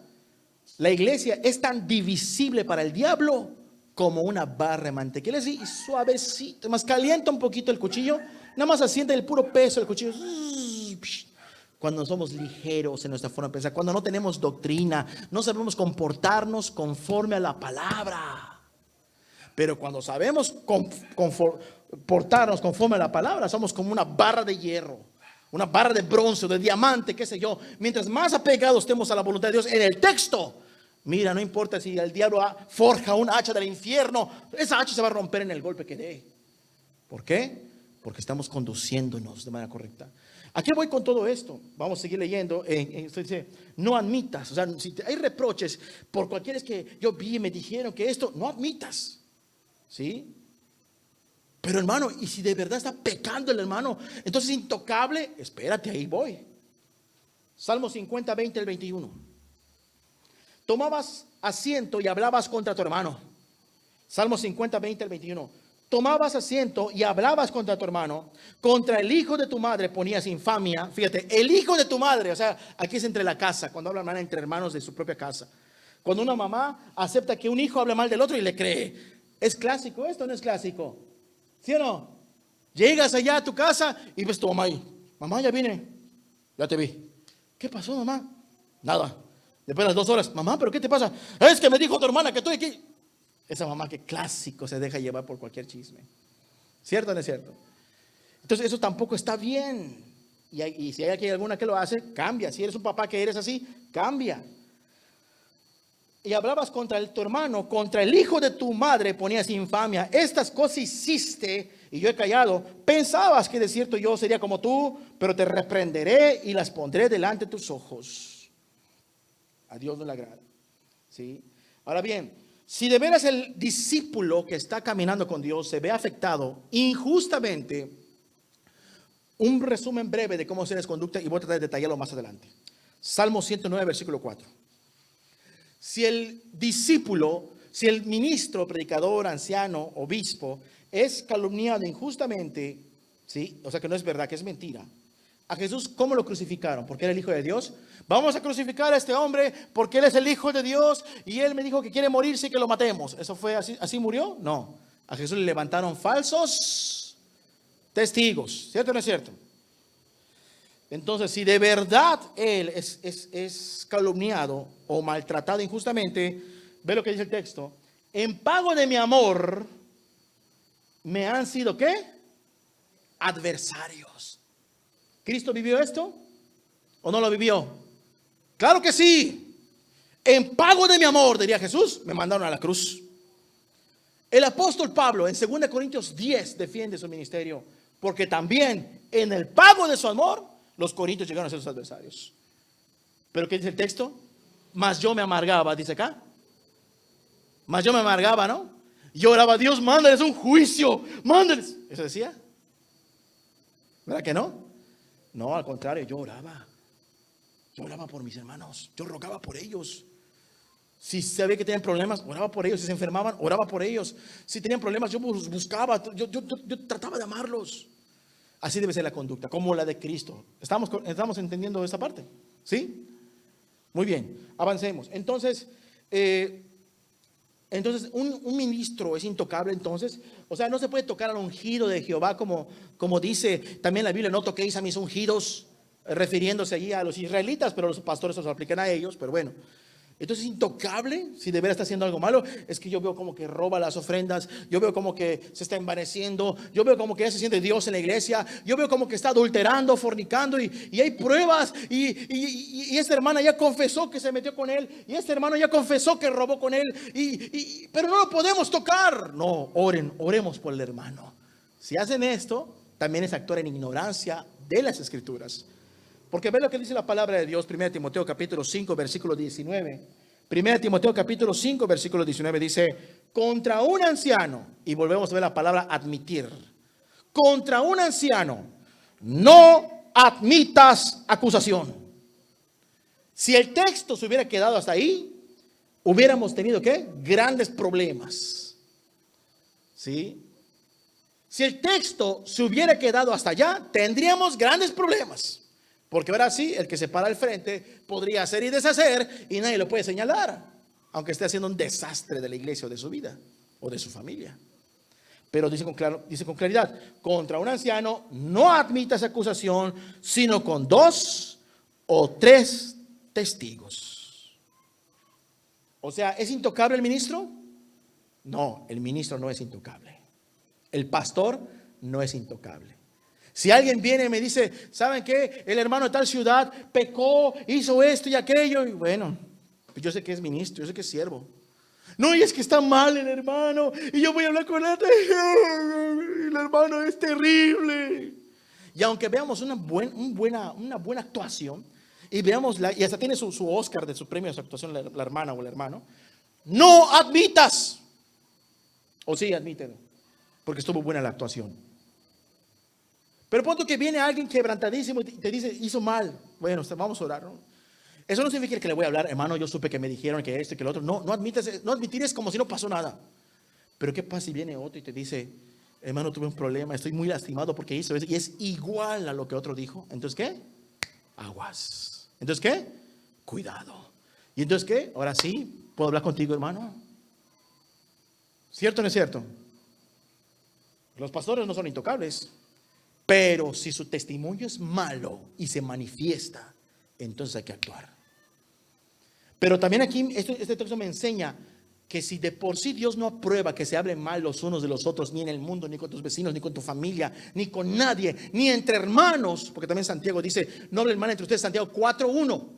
Speaker 1: La iglesia es tan divisible para el diablo como una barra de mantequilla. Así suavecito, más calienta un poquito el cuchillo, nada más asienta el puro peso del cuchillo. Cuando somos ligeros en nuestra forma de pensar, cuando no tenemos doctrina, no sabemos comportarnos conforme a la palabra. Pero cuando sabemos comportarnos conforme a la palabra, somos como una barra de hierro, una barra de bronce o de diamante, qué sé yo. Mientras más apegados estemos a la voluntad de Dios en el texto, mira, no importa si el diablo forja un hacha del infierno, esa hacha se va a romper en el golpe que dé. ¿Por qué? Porque estamos conduciéndonos de manera correcta. ¿A qué voy con todo esto? Vamos a seguir leyendo. Esto dice: no admitas. O sea, si hay reproches por cualquiera que yo vi y me dijeron que esto, no admitas. ¿Sí? Pero hermano, y si de verdad está pecando el hermano, entonces intocable, espérate, ahí voy. Salmo 50, 20 al 21. Tomabas asiento y hablabas contra tu hermano. Salmo 50, 20 al 21. Tomabas asiento y hablabas contra tu hermano, contra el hijo de tu madre ponías infamia. Fíjate, el hijo de tu madre, o sea, aquí es entre la casa, cuando hablan entre hermanos de su propia casa. Cuando una mamá acepta que un hijo hable mal del otro y le cree. ¿Es clásico esto o no es clásico? ¿Sí o no? Llegas allá a tu casa y ves tu mamá ahí. Mamá, ya vine. Ya te vi. ¿Qué pasó, mamá? Nada. Después de las 2 horas. Mamá, ¿pero qué te pasa? Es que me dijo tu hermana que estoy aquí. Esa mamá que clásico se deja llevar por cualquier chisme. ¿Cierto o no es cierto? Entonces eso tampoco está bien. Y si hay aquí alguna que lo hace, cambia. Si eres un papá que eres así, cambia. Y hablabas contra tu hermano, contra el hijo de tu madre ponías infamia. Estas cosas hiciste y yo he callado. Pensabas que de cierto yo sería como tú, pero te reprenderé y las pondré delante de tus ojos. A Dios no le agrada. ¿Sí? Ahora bien, si de veras el discípulo que está caminando con Dios se ve afectado injustamente, un resumen breve de cómo se les conducta y voy a tratar de detallarlo más adelante. Salmo 109, versículo 4. Si el discípulo, si el ministro, predicador, anciano, obispo es calumniado injustamente, ¿sí? O sea que no es verdad, que es mentira. A Jesús, ¿cómo lo crucificaron? ¿Porque era el Hijo de Dios? Vamos a crucificar a este hombre porque él es el Hijo de Dios y él me dijo que quiere morirse y que lo matemos. ¿Eso fue así? ¿Así murió? No. A Jesús le levantaron falsos testigos. ¿Cierto o no es cierto? Entonces, si de verdad él es calumniado o maltratado injustamente, ve lo que dice el texto. En pago de mi amor, me han sido, ¿qué? Adversarios. ¿Cristo vivió esto? ¿O no lo vivió? Claro que sí. En pago de mi amor, diría Jesús, me mandaron a la cruz. El apóstol Pablo en 2 Corintios 10 defiende su ministerio, porque también en el pago de su amor, los corintios llegaron a ser sus adversarios. ¿Pero qué dice el texto? Mas yo me amargaba, dice acá. Mas yo me amargaba, ¿no? Yo oraba, Dios, mándales un juicio, mándales. ¿Eso decía? ¿Verdad que no? No, al contrario, yo oraba. Yo oraba por mis hermanos. Yo rogaba por ellos. Si sabía que tenían problemas, oraba por ellos. Si se enfermaban, oraba por ellos. Si tenían problemas, yo buscaba. Yo trataba de amarlos. Así debe ser la conducta, como la de Cristo. ¿Estamos entendiendo esta parte? ¿Sí? Muy bien, avancemos. Entonces, un ministro es intocable, entonces. O sea, no se puede tocar al ungido de Jehová como dice también la Biblia, no toquéis a mis ungidos, refiriéndose allí a los israelitas, pero los pastores se los aplican a ellos, pero bueno. Entonces, intocable, si de veras está haciendo algo malo, es que yo veo como que roba las ofrendas, yo veo como que se está envaneciendo, yo veo como que ya se siente Dios en la iglesia, yo veo como que está adulterando, fornicando y hay pruebas y esta hermana ya confesó que se metió con él y este hermano ya confesó que robó con él, pero no lo podemos tocar. No, oremos por el hermano. Si hacen esto, también es actuar en ignorancia de las Escrituras. Porque ve lo que dice la palabra de Dios, 1 Timoteo capítulo 5, versículo 19. 1 Timoteo capítulo 5, versículo 19 dice, contra un anciano, y volvemos a ver la palabra admitir, contra un anciano no admitas acusación. Si el texto se hubiera quedado hasta ahí, hubiéramos tenido, ¿qué? Grandes problemas. ¿Sí? Si el texto se hubiera quedado hasta allá, tendríamos grandes problemas. Porque ahora sí, el que se para al frente podría hacer y deshacer y nadie lo puede señalar, aunque esté haciendo un desastre de la iglesia o de su vida o de su familia. Pero dice con claridad, contra un anciano no admitas acusación, sino con 2 o 3 testigos. O sea, ¿es intocable el ministro? No, el ministro no es intocable. El pastor no es intocable. Si alguien viene y me dice, ¿saben qué? El hermano de tal ciudad pecó, hizo esto y aquello. Y bueno, pues yo sé que es ministro, yo sé que es siervo. No, y es que está mal el hermano. Y yo voy a hablar con él. El hermano es terrible. Y aunque veamos una buena actuación, y veamos, y hasta tiene su Oscar de su premio de su actuación, la hermana o el hermano, no admitas. O sí, admítelo, porque estuvo buena la actuación. Pero punto que viene alguien quebrantadísimo y te dice, hizo mal. Bueno, vamos a orar, ¿no? Eso no significa que le voy a hablar, hermano, yo supe que me dijeron que esto y que lo otro. No admitir es como si no pasó nada. Pero ¿qué pasa si viene otro y te dice, hermano, tuve un problema, estoy muy lastimado porque hizo eso? Y es igual a lo que otro dijo. ¿Entonces qué? Aguas. ¿Entonces qué? Cuidado. ¿Y entonces qué? Ahora sí, ¿puedo hablar contigo, hermano? ¿Cierto o no es cierto? Los pastores no son intocables. Pero si su testimonio es malo y se manifiesta, entonces hay que actuar. Pero también aquí este texto me enseña que si de por sí Dios no aprueba que se hablen mal los unos de los otros, ni en el mundo, ni con tus vecinos, ni con tu familia, ni con nadie, ni entre hermanos, porque también Santiago dice, no hablen mal entre ustedes, Santiago 4:1.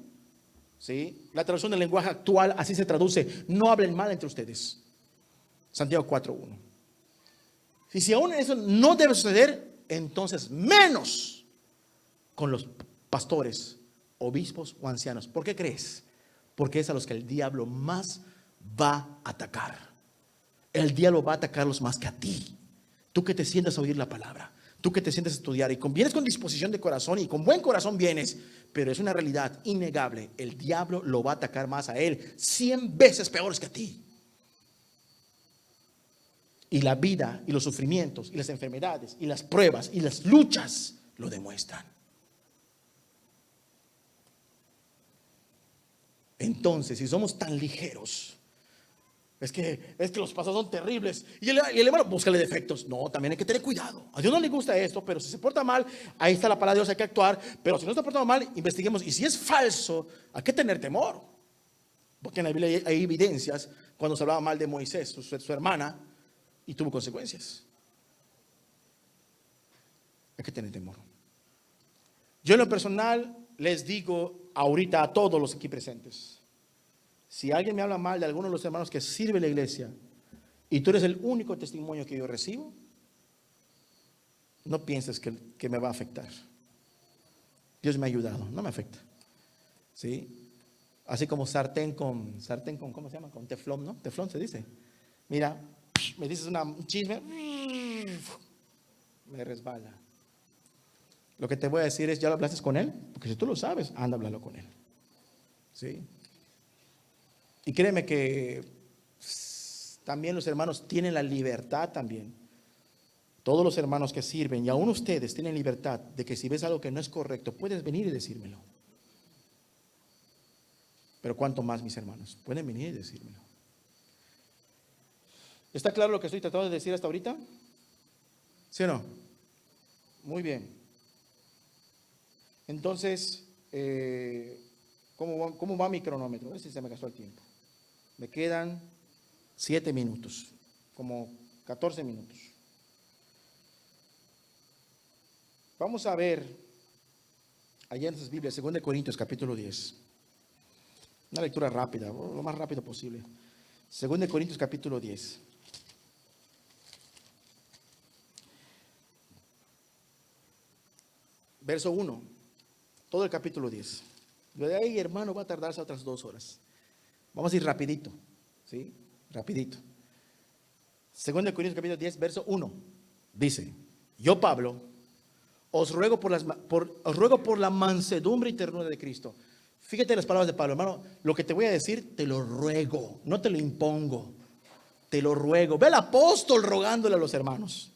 Speaker 1: ¿Sí? La traducción del lenguaje actual así se traduce, no hablen mal entre ustedes. Santiago 4:1. Y si aún eso no debe suceder, entonces menos con los pastores, obispos o ancianos. ¿Por qué crees? Porque es a los que el diablo más va a atacar. El diablo va a atacarlos más que a ti. Tú que te sientas a oír la palabra, tú que te sientas a estudiar y vienes con disposición de corazón y con buen corazón vienes, pero es una realidad innegable. El diablo lo va a atacar más a él, 100 veces peores que a ti. Y la vida y los sufrimientos y las enfermedades y las pruebas y las luchas lo demuestran. Entonces, si somos tan ligeros, es que los pasos son terribles y el hermano, búscale defectos. No, también hay que tener cuidado. A Dios no le gusta esto, pero si se porta mal, ahí está la palabra de Dios, hay que actuar. Pero si no está portando mal, investiguemos. Y si es falso, hay que tener temor. Porque en la Biblia hay evidencias cuando se hablaba mal de Moisés, su hermana, y tuvo consecuencias. Hay que tener temor. Yo en lo personal les digo ahorita a todos los aquí presentes: si alguien me habla mal de alguno de los hermanos que sirve la iglesia y tú eres el único testimonio que yo recibo, no pienses que me va a afectar. Dios me ha ayudado, no me afecta. ¿Sí? Así como sartén con, ¿cómo se llama? Con teflón, ¿no? Teflón se dice. Mira, me dices un chisme, me resbala. Lo que te voy a decir es, ¿ya lo hablaste con él? Porque si tú lo sabes, anda a hablarlo con él. ¿Sí? Y créeme que también los hermanos tienen la libertad también. Todos los hermanos que sirven, y aún ustedes tienen libertad de que si ves algo que no es correcto, puedes venir y decírmelo. Pero cuánto más, mis hermanos, pueden venir y decírmelo. ¿Está claro lo que estoy tratando de decir hasta ahorita? ¿Sí o no? Muy bien. Entonces, ¿cómo va mi cronómetro? A ver si se me gastó el tiempo. Me quedan 7 minutos, como 14 minutos. Vamos a ver allá en sus Biblias, 2 Corintios capítulo 10. Una lectura rápida, lo más rápido posible. 2 Corintios capítulo 10. Verso 1. Todo el capítulo 10. Lo de ahí, hermano, va a tardarse otras 2 horas. Vamos a ir rapidito, ¿sí? Rapidito. 2 Corintios capítulo 10, verso 1. Dice: yo, Pablo, os ruego por la mansedumbre y ternura de Cristo. Fíjate las palabras de Pablo, hermano. Lo que te voy a decir, te lo ruego, no te lo impongo. Te lo ruego. Ve al apóstol rogándole a los hermanos.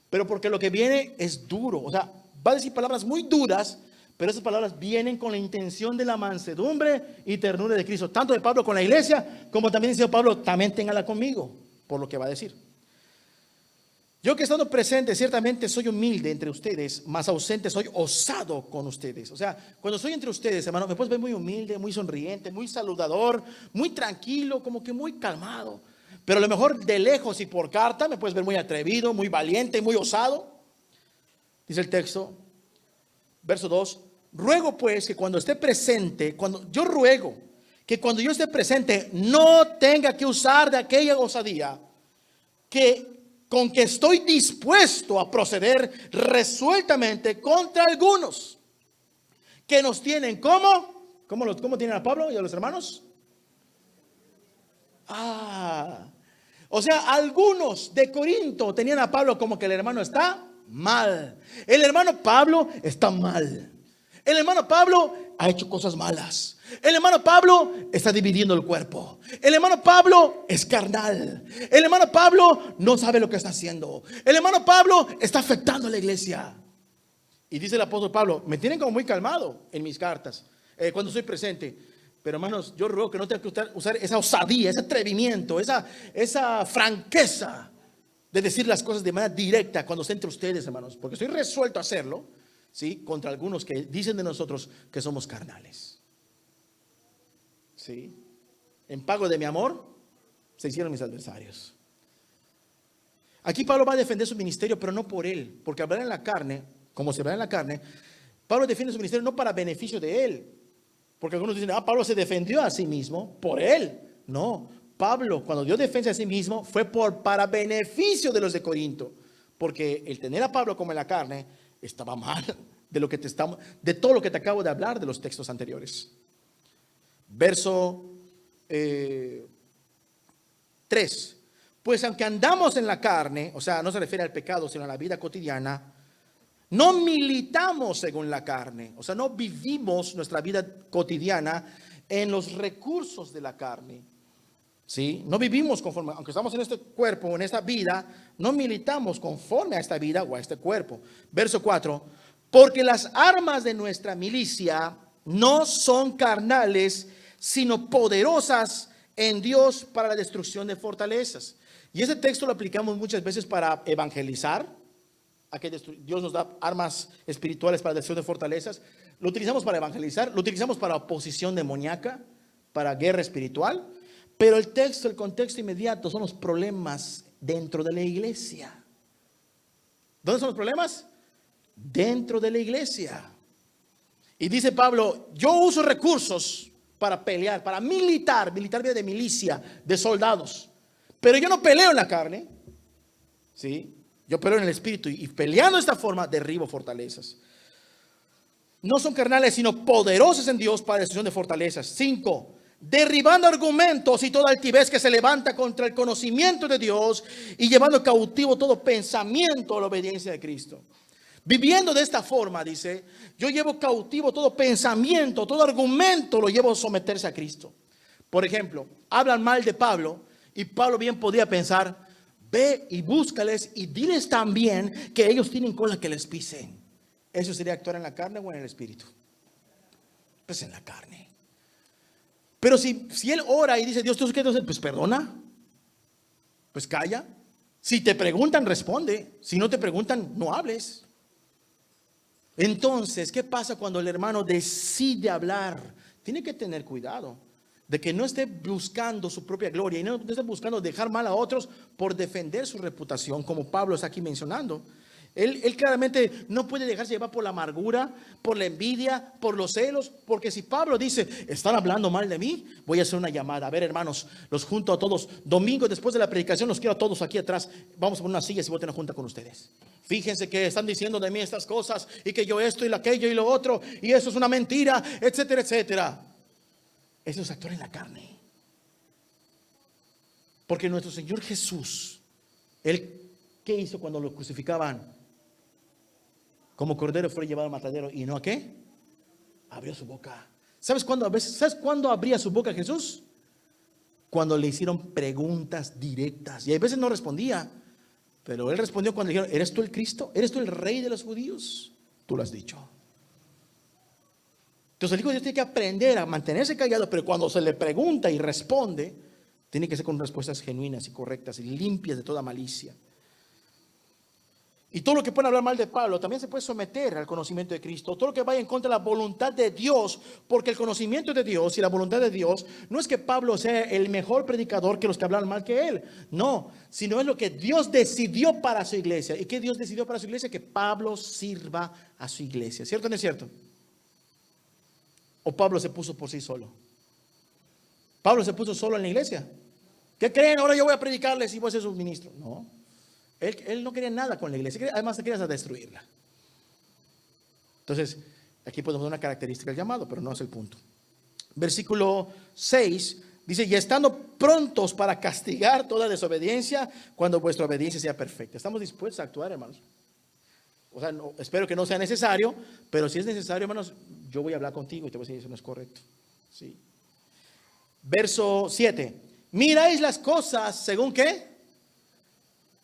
Speaker 1: Pero porque lo que viene es duro. O sea, va a decir palabras muy duras, pero esas palabras vienen con la intención de la mansedumbre y ternura de Cristo. Tanto de Pablo con la iglesia, como también dice Pablo, también téngala conmigo, por lo que va a decir. Yo que estando presente, ciertamente soy humilde entre ustedes, más ausente soy osado con ustedes. O sea, cuando estoy entre ustedes, hermano, me puedes ver muy humilde, muy sonriente, muy saludador, muy tranquilo, como que muy calmado. Pero a lo mejor de lejos y por carta me puedes ver muy atrevido, muy valiente, muy osado. Dice el texto, verso 2, ruego pues que cuando esté presente, yo ruego que cuando yo esté presente no tenga que usar de aquella osadía con que estoy dispuesto a proceder resueltamente contra algunos que nos tienen ¿cómo tienen a Pablo y a los hermanos? O sea, algunos de Corinto tenían a Pablo como que el hermano está mal. El hermano Pablo está mal. El hermano Pablo ha hecho cosas malas. El hermano Pablo está dividiendo el cuerpo. El hermano Pablo es carnal. El hermano Pablo no sabe lo que está haciendo. El hermano Pablo está afectando a la iglesia. Y dice el apóstol Pablo, me tienen como muy calmado en mis cartas, cuando estoy presente. Pero hermanos, yo ruego que no tenga que usar esa osadía, ese atrevimiento, esa franqueza de decir las cosas de manera directa cuando esté entre ustedes, hermanos. Porque estoy resuelto a hacerlo, ¿sí? Contra algunos que dicen de nosotros que somos carnales. ¿Sí? En pago de mi amor se hicieron mis adversarios. Aquí Pablo va a defender su ministerio, pero no por él, porque hablar en la carne, como se habla en la carne, Pablo defiende su ministerio no para beneficio de él, porque algunos dicen, Pablo se defendió a sí mismo por él. No, Pablo cuando dio defensa a sí mismo fue para beneficio de los de Corinto. porque el tener a Pablo como en la carne estaba mal de todo lo que te acabo de hablar de los textos anteriores. Verso 3. Pues aunque andamos en la carne, o sea, no se refiere al pecado, sino a la vida cotidiana, no militamos según la carne, o sea, no vivimos nuestra vida cotidiana en los recursos de la carne. ¿Sí? No vivimos conforme, aunque estamos en este cuerpo, en esta vida, no militamos conforme a esta vida o a este cuerpo. Verso 4, porque las armas de nuestra milicia no son carnales, sino poderosas en Dios para la destrucción de fortalezas. Y ese texto lo aplicamos muchas veces para evangelizar, a que Dios nos da armas espirituales para la destrucción de fortalezas. Lo utilizamos para evangelizar, lo utilizamos para oposición demoníaca, para guerra espiritual. Pero el contexto inmediato son los problemas dentro de la iglesia. ¿Dónde son los problemas? Dentro de la iglesia. Y dice Pablo, yo uso recursos para pelear, para militar viene de milicia, de soldados. Pero yo no peleo en la carne, ¿sí? Yo peleo en el espíritu y peleando de esta forma derribo fortalezas. No son carnales, sino poderosos en Dios para la destrucción de fortalezas. 5. Derribando argumentos y toda altivez que se levanta contra el conocimiento de Dios y llevando cautivo todo pensamiento a la obediencia de Cristo. Viviendo de esta forma, dice, yo llevo cautivo todo pensamiento, todo argumento lo llevo a someterse a Cristo. Por ejemplo, hablan mal de Pablo y Pablo bien podía pensar, ve y búscales y diles también que ellos tienen cola que les pisen. ¿Eso sería actuar en la carne o en el espíritu? Pues en la carne. Pero si él ora y dice, Dios, ¿tú qué haces? Pues perdona, pues calla. Si te preguntan, responde. Si no te preguntan, no hables. Entonces, ¿qué pasa cuando el hermano decide hablar? Tiene que tener cuidado de que no esté buscando su propia gloria y no esté buscando dejar mal a otros por defender su reputación, como Pablo está aquí mencionando. Él claramente no puede dejarse llevar por la amargura, por la envidia, por los celos, porque si Pablo dice, están hablando mal de mí, voy a hacer una llamada. A ver, hermanos, los junto a todos. Domingo después de la predicación los quiero a todos aquí atrás. Vamos a poner unas sillas y voy a tener una junta con ustedes. Fíjense que están diciendo de mí estas cosas y que yo esto y aquello y lo otro y eso es una mentira, etcétera, etcétera. Eso es actuar en la carne. Porque nuestro Señor Jesús, Él, ¿qué hizo cuando lo crucificaban? Como cordero fue llevado al matadero. ¿Y no a qué? Abrió su boca. ¿Sabes cuándo abría su boca Jesús? Cuando le hicieron preguntas directas. Y a veces no respondía. Pero él respondió cuando le dijeron, ¿eres tú el Cristo? ¿Eres tú el rey de los judíos? Tú lo has dicho. Entonces el Hijo de Dios tiene que aprender a mantenerse callado. Pero cuando se le pregunta y responde, tiene que ser con respuestas genuinas y correctas y limpias de toda malicia. Y todo lo que pueda hablar mal de Pablo también se puede someter al conocimiento de Cristo. Todo lo que vaya en contra de la voluntad de Dios, porque el conocimiento de Dios y la voluntad de Dios no es que Pablo sea el mejor predicador que los que hablan mal que él. No, sino es lo que Dios decidió para su iglesia. ¿Y qué Dios decidió para su iglesia? Que Pablo sirva a su iglesia. ¿Cierto o no es cierto? ¿O Pablo se puso por sí solo? Pablo se puso solo en la iglesia. ¿Qué creen? Ahora yo voy a predicarles y voy a ser su ministro. No. Él no quería nada con la iglesia, además quería destruirla. Entonces, aquí podemos ver una característica del llamado, pero no es el punto. Versículo 6 dice, y estando prontos para castigar toda desobediencia cuando vuestra obediencia sea perfecta. ¿Estamos dispuestos a actuar, hermanos? O sea, no, espero que no sea necesario, pero si es necesario, hermanos, yo voy a hablar contigo y te voy a decir, eso no es correcto. ¿Sí? Verso 7. Miráis las cosas según ¿qué?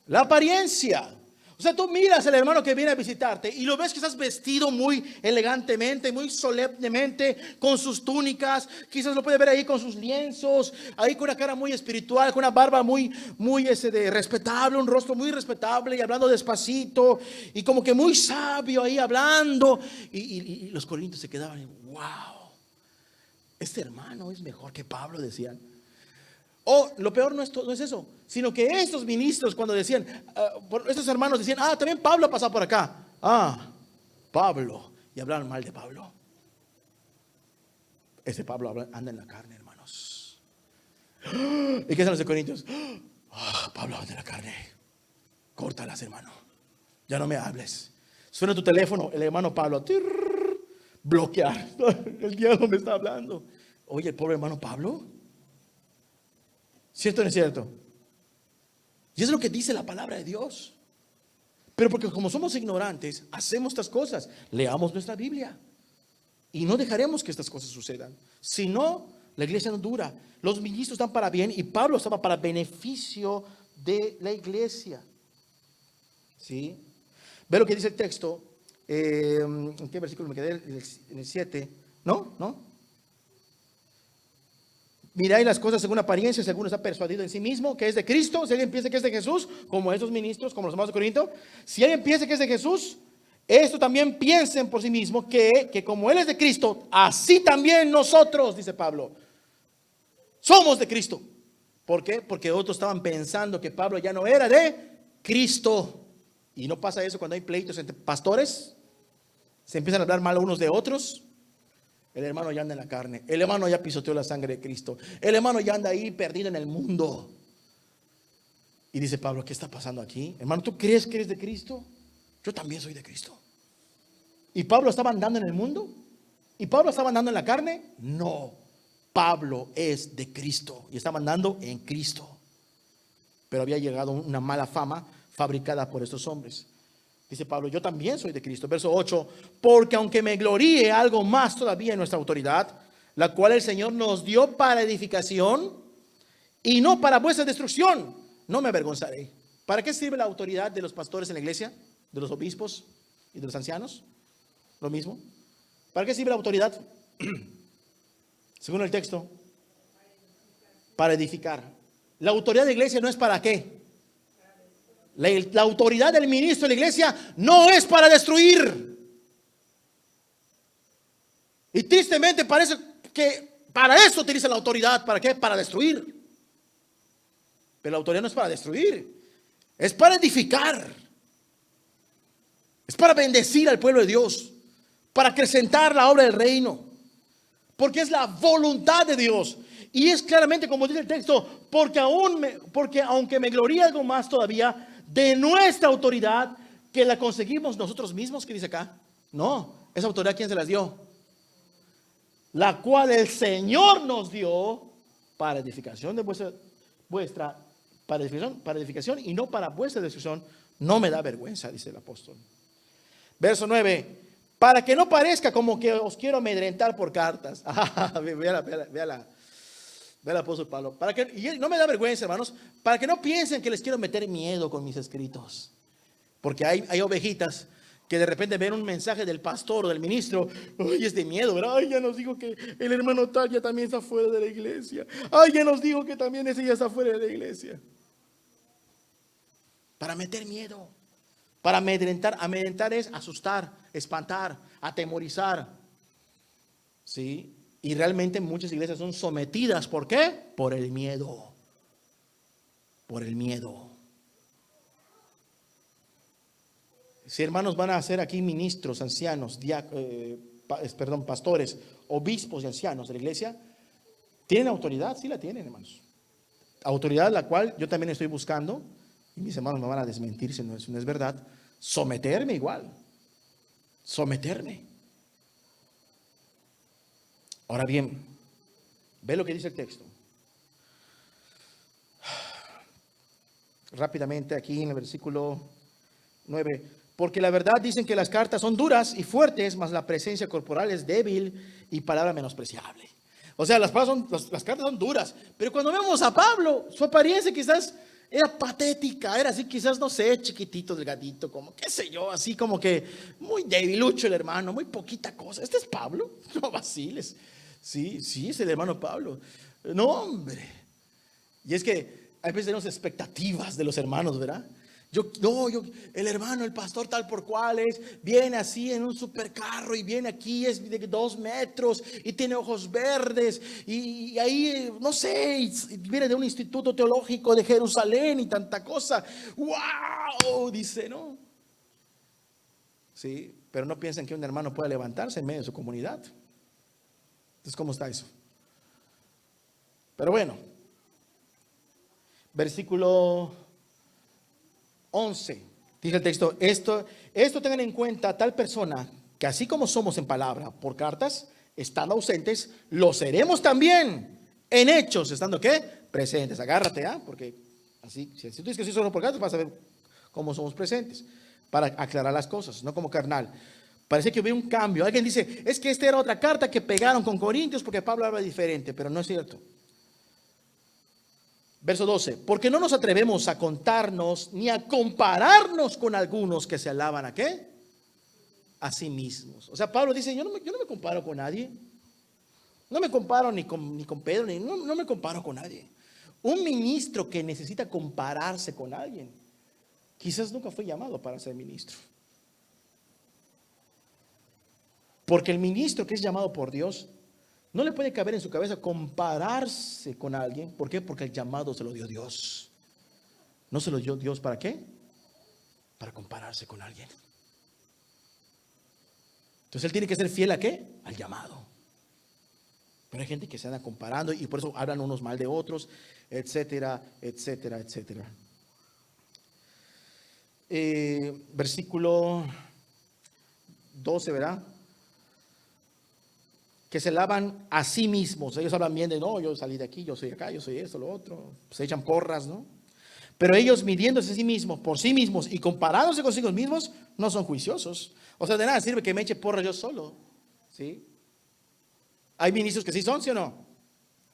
Speaker 1: La apariencia. O sea, tú miras al hermano que viene a visitarte y lo ves que estás vestido muy elegantemente, muy solemnemente, con sus túnicas. Quizás lo puedes ver ahí con sus lienzos, ahí con una cara muy espiritual, con una barba muy respetable, un rostro muy respetable y hablando despacito y como que muy sabio ahí hablando. Y los corintios se quedaban, wow, este hermano es mejor que Pablo, decían. O lo peor no es eso, sino que estos ministros cuando decían, estos hermanos decían, también Pablo ha pasado por acá. Pablo. Y hablaban mal de Pablo. Ese Pablo anda en la carne, hermanos. ¿Y qué son los de Corintios? Pablo anda en la carne. Córtalas, hermano. Ya no me hables. Suena tu teléfono, el hermano Pablo, bloquear. El diablo me está hablando. Oye, el pobre hermano Pablo. ¿Cierto o no es cierto? Y es lo que dice la palabra de Dios. Pero porque como somos ignorantes, hacemos estas cosas. Leamos nuestra Biblia. Y no dejaremos que estas cosas sucedan. Si no, la iglesia no dura. Los ministros están para bien y Pablo estaba para beneficio de la iglesia. ¿Sí? Ve lo que dice el texto. ¿En qué versículo me quedé? En el 7. ¿No? Miráis las cosas según apariencia, si alguno está persuadido en sí mismo que es de Cristo. Si alguien piensa que es de Jesús, como esos ministros, como los hermanos de Corinto. Si alguien piensa que es de Jesús, esto también piensen por sí mismos que como Él es de Cristo, así también nosotros, dice Pablo, somos de Cristo. ¿Por qué? Porque otros estaban pensando que Pablo ya no era de Cristo. Y no pasa eso cuando hay pleitos entre pastores. Se empiezan a hablar mal unos de otros. El hermano ya anda en la carne. El hermano ya pisoteó la sangre de Cristo. El hermano ya anda ahí perdido en el mundo. Y dice Pablo, ¿qué está pasando aquí? Hermano, ¿tú crees que eres de Cristo? Yo también soy de Cristo. ¿Y Pablo estaba andando en el mundo? ¿Y Pablo estaba andando en la carne? No. Pablo es de Cristo y estaba andando en Cristo. Pero había llegado una mala fama fabricada por estos hombres. Dice Pablo, yo también soy de Cristo. Verso 8, porque aunque me gloríe algo más todavía en nuestra autoridad, la cual el Señor nos dio para edificación y no para vuestra destrucción, no me avergonzaré. ¿Para qué sirve la autoridad de los pastores en la iglesia? De los obispos y de los ancianos. Lo mismo. ¿Para qué sirve la autoridad? Según el texto, para edificar. La autoridad de la iglesia no es para qué. La autoridad del ministro de la iglesia no es para destruir. Y tristemente parece que para eso utiliza la autoridad. ¿Para qué? Para destruir. Pero la autoridad no es para destruir. Es para edificar. Es para bendecir al pueblo de Dios. Para acrecentar la obra del reino. Porque es la voluntad de Dios. Y es claramente como dice el texto, porque aunque me gloríe algo más todavía de nuestra autoridad, que la conseguimos nosotros mismos, ¿qué dice acá? No, esa autoridad ¿quién se las dio? La cual el Señor nos dio para edificación de vuestra para edificación y no para vuestra destrucción. No me da vergüenza, dice el apóstol. Verso 9. Para que no parezca como que os quiero amedrentar por cartas. Véala. Ve al apóstol Pablo. Y no me da vergüenza, hermanos, para que no piensen que les quiero meter miedo con mis escritos. Porque hay ovejitas que de repente ven un mensaje del pastor o del ministro. Ay, es de miedo, ¿verdad? Ay, ya nos dijo que el hermano tal ya también está fuera de la iglesia. Ay, ya nos dijo que también ese ya está fuera de la iglesia. Para meter miedo. Para amedrentar. Amedrentar es asustar, espantar, atemorizar. ¿Sí? Y realmente muchas iglesias son sometidas. ¿Por qué? Por el miedo. Por el miedo. Si hermanos van a ser aquí ministros, ancianos, pastores, obispos y ancianos de la iglesia, ¿tienen autoridad? Sí la tienen, hermanos. Autoridad la cual yo también estoy buscando, y mis hermanos me van a desmentir si no es verdad, someterme igual. Someterme. Ahora bien, ve lo que dice el texto. Rápidamente aquí en el versículo 9. Porque la verdad dicen que las cartas son duras y fuertes, mas la presencia corporal es débil y palabra menospreciable. O sea, las cartas son duras. Pero cuando vemos a Pablo, su apariencia quizás era patética, era así quizás, no sé, chiquitito, delgadito, como qué sé yo, así como que muy debilucho el hermano, muy poquita cosa. ¿Este es Pablo? No vaciles. Sí, es el hermano Pablo. No, hombre. Y es que a veces tenemos expectativas de los hermanos, ¿verdad? El hermano, el pastor tal por cual es, viene así en un supercarro y viene aquí, es de 2 metros y tiene ojos verdes y ahí, no sé, y viene de un instituto teológico de Jerusalén y tanta cosa. ¡Wow! Dice, ¿no? Sí, pero no piensen que un hermano puede levantarse en medio de su comunidad. Entonces, ¿cómo está eso? Pero bueno, versículo 11. Dice el texto, esto tengan en cuenta tal persona que así como somos en palabra por cartas, estando ausentes, lo seremos también en hechos, estando ¿qué? Presentes. Agárrate, porque así, si tú dices que sí solo por cartas, vas a ver cómo somos presentes, para aclarar las cosas, no como carnal. Parece que hubo un cambio. Alguien dice, es que esta era otra carta que pegaron con Corintios porque Pablo habla diferente, pero no es cierto. Verso 12, porque no nos atrevemos a contarnos ni a compararnos con algunos que se alaban ¿a qué? A sí mismos. O sea, Pablo dice, yo no me comparo con nadie. No me comparo ni con Pedro, no me comparo con nadie. Un ministro que necesita compararse con alguien, quizás nunca fue llamado para ser ministro. Porque el ministro que es llamado por Dios, no le puede caber en su cabeza compararse con alguien. ¿Por qué? Porque el llamado se lo dio Dios. ¿No se lo dio Dios para qué? Para compararse con alguien. Entonces él tiene que ser fiel ¿a qué? Al llamado. Pero hay gente que se anda comparando y por eso hablan unos mal de otros, etcétera, etcétera, etcétera. Versículo 12, ¿verdad? Que se alaban a sí mismos. Ellos hablan bien de, no, yo salí de aquí, yo soy acá, yo soy esto, lo otro. Se echan porras, ¿no? Pero ellos midiéndose a sí mismos, por sí mismos y comparándose consigo mismos, no son juiciosos. O sea, de nada sirve que me eche porras yo solo, ¿sí? Hay ministros que sí son, ¿sí o no?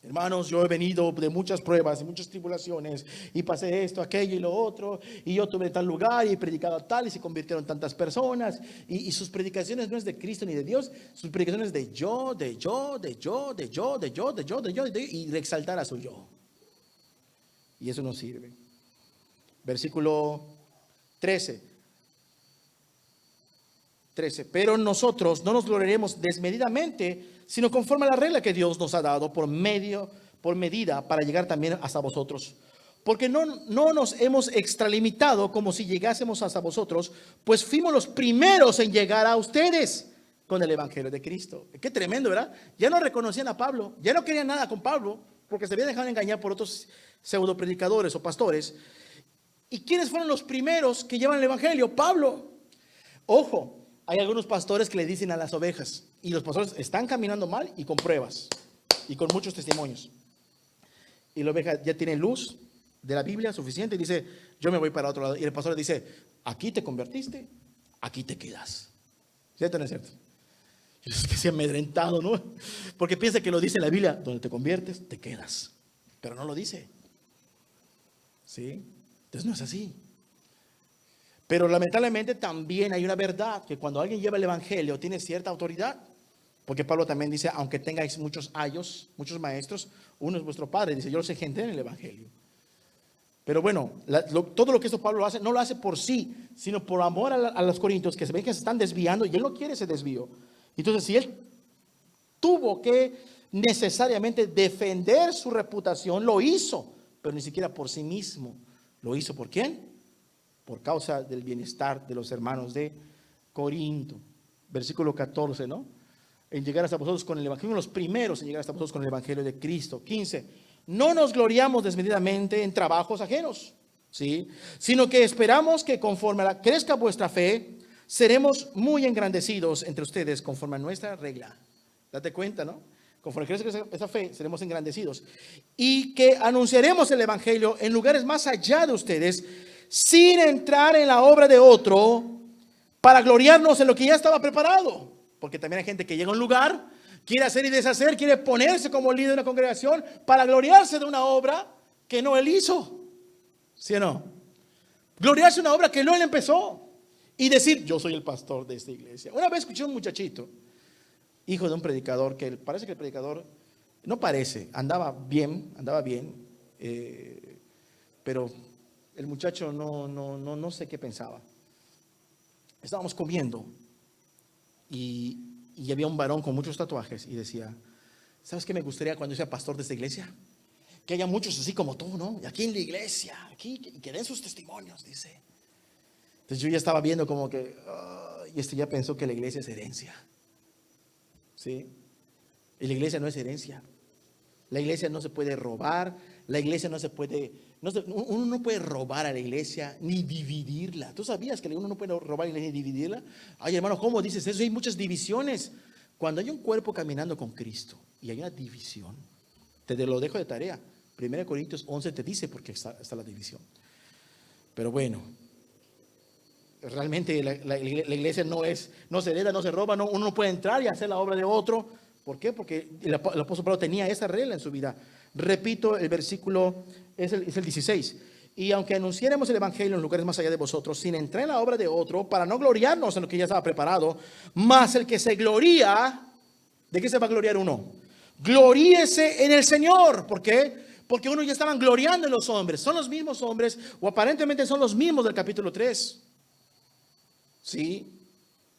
Speaker 1: Hermanos, yo he venido de muchas pruebas y muchas tribulaciones y pasé esto, aquello y lo otro y yo tuve tal lugar y he predicado tal y se convirtieron tantas personas y sus predicaciones no es de Cristo ni de Dios, sus predicaciones de yo y de exaltar a su yo. Y eso no sirve. Versículo 13. Pero nosotros no nos gloriaremos desmedidamente, sino conforme a la regla que Dios nos ha dado por medida para llegar también hasta vosotros. Porque no nos hemos extralimitado como si llegásemos hasta vosotros, pues fuimos los primeros en llegar a ustedes con el evangelio de Cristo. Qué tremendo, ¿verdad? Ya no reconocían a Pablo, ya no querían nada con Pablo, porque se habían dejado engañar por otros pseudo predicadores o pastores. ¿Y quiénes fueron los primeros que llevan el evangelio? Pablo. Ojo. Hay algunos pastores que le dicen a las ovejas, y los pastores están caminando mal y con pruebas y con muchos testimonios. Y la oveja ya tiene luz de la Biblia suficiente y dice, yo me voy para otro lado. Y el pastor le dice, aquí te convertiste, aquí te quedas. ¿Cierto o no es cierto? Es que se ha amedrentado, ¿no? Porque piensa que lo dice la Biblia, donde te conviertes, te quedas. Pero no lo dice. ¿Sí? Entonces no es así. Pero lamentablemente también hay una verdad, que cuando alguien lleva el evangelio tiene cierta autoridad, porque Pablo también dice, aunque tengáis muchos ayos, muchos maestros, uno es vuestro padre, dice, yo los engendré en el evangelio. Pero bueno, todo lo que esto Pablo hace, no lo hace por sí, sino por amor a los corintios, que se ven que se están desviando y él no quiere ese desvío. Entonces, si él tuvo que necesariamente defender su reputación, lo hizo, pero ni siquiera por sí mismo. ¿Lo hizo por quién? Por causa del bienestar de los hermanos de Corinto. Versículo 14, ¿no? En llegar hasta vosotros con el evangelio, los primeros en llegar hasta vosotros con el evangelio de Cristo. 15. No nos gloriamos desmedidamente en trabajos ajenos, ¿sí? Sino que esperamos que conforme crezca vuestra fe, seremos muy engrandecidos entre ustedes conforme a nuestra regla. Date cuenta, ¿no? Conforme crezca esa fe, seremos engrandecidos. Y que anunciaremos el evangelio en lugares más allá de ustedes, sin entrar en la obra de otro, para gloriarnos en lo que ya estaba preparado. Porque también hay gente que llega a un lugar, quiere hacer y deshacer, quiere ponerse como líder de una congregación para gloriarse de una obra que no él hizo. ¿Sí o no? Gloriarse de una obra que no él empezó y decir, yo soy el pastor de esta iglesia. Una vez escuché a un muchachito, hijo de un predicador, que parece que el predicador, no parece, andaba bien, pero el muchacho no sé qué pensaba. Estábamos comiendo y había un varón con muchos tatuajes y decía, ¿sabes qué me gustaría cuando yo sea pastor de esta iglesia? Que haya muchos así como tú, ¿no? Y aquí en la iglesia, aquí, que den sus testimonios, dice. Entonces yo ya estaba viendo como que, y ya pensó que la iglesia es herencia. ¿Sí? Y la iglesia no es herencia. La iglesia no se puede robar, la iglesia no se puede, uno no puede robar a la iglesia ni dividirla. ¿Tú sabías que uno no puede robar a la iglesia ni dividirla? Ay, hermano, ¿cómo dices eso? Hay muchas divisiones. Cuando hay un cuerpo caminando con Cristo y hay una división, te lo dejo de tarea. 1 Corintios 11 te dice por qué está la división. Pero bueno, realmente la iglesia no se hereda, no se roba, uno no puede entrar y hacer la obra de otro. ¿Por qué? Porque el apóstol Pablo tenía esa regla en su vida. Repito, el versículo es el 16. Y aunque anunciáramos el evangelio en lugares más allá de vosotros, sin entrar en la obra de otro, para no gloriarnos en lo que ya estaba preparado, más el que se gloría, ¿de qué se va a gloriar uno? Gloríese en el Señor. ¿Por qué? Porque uno ya estaban gloriando en los hombres. Son los mismos hombres, o aparentemente son los mismos del capítulo 3. ¿Sí?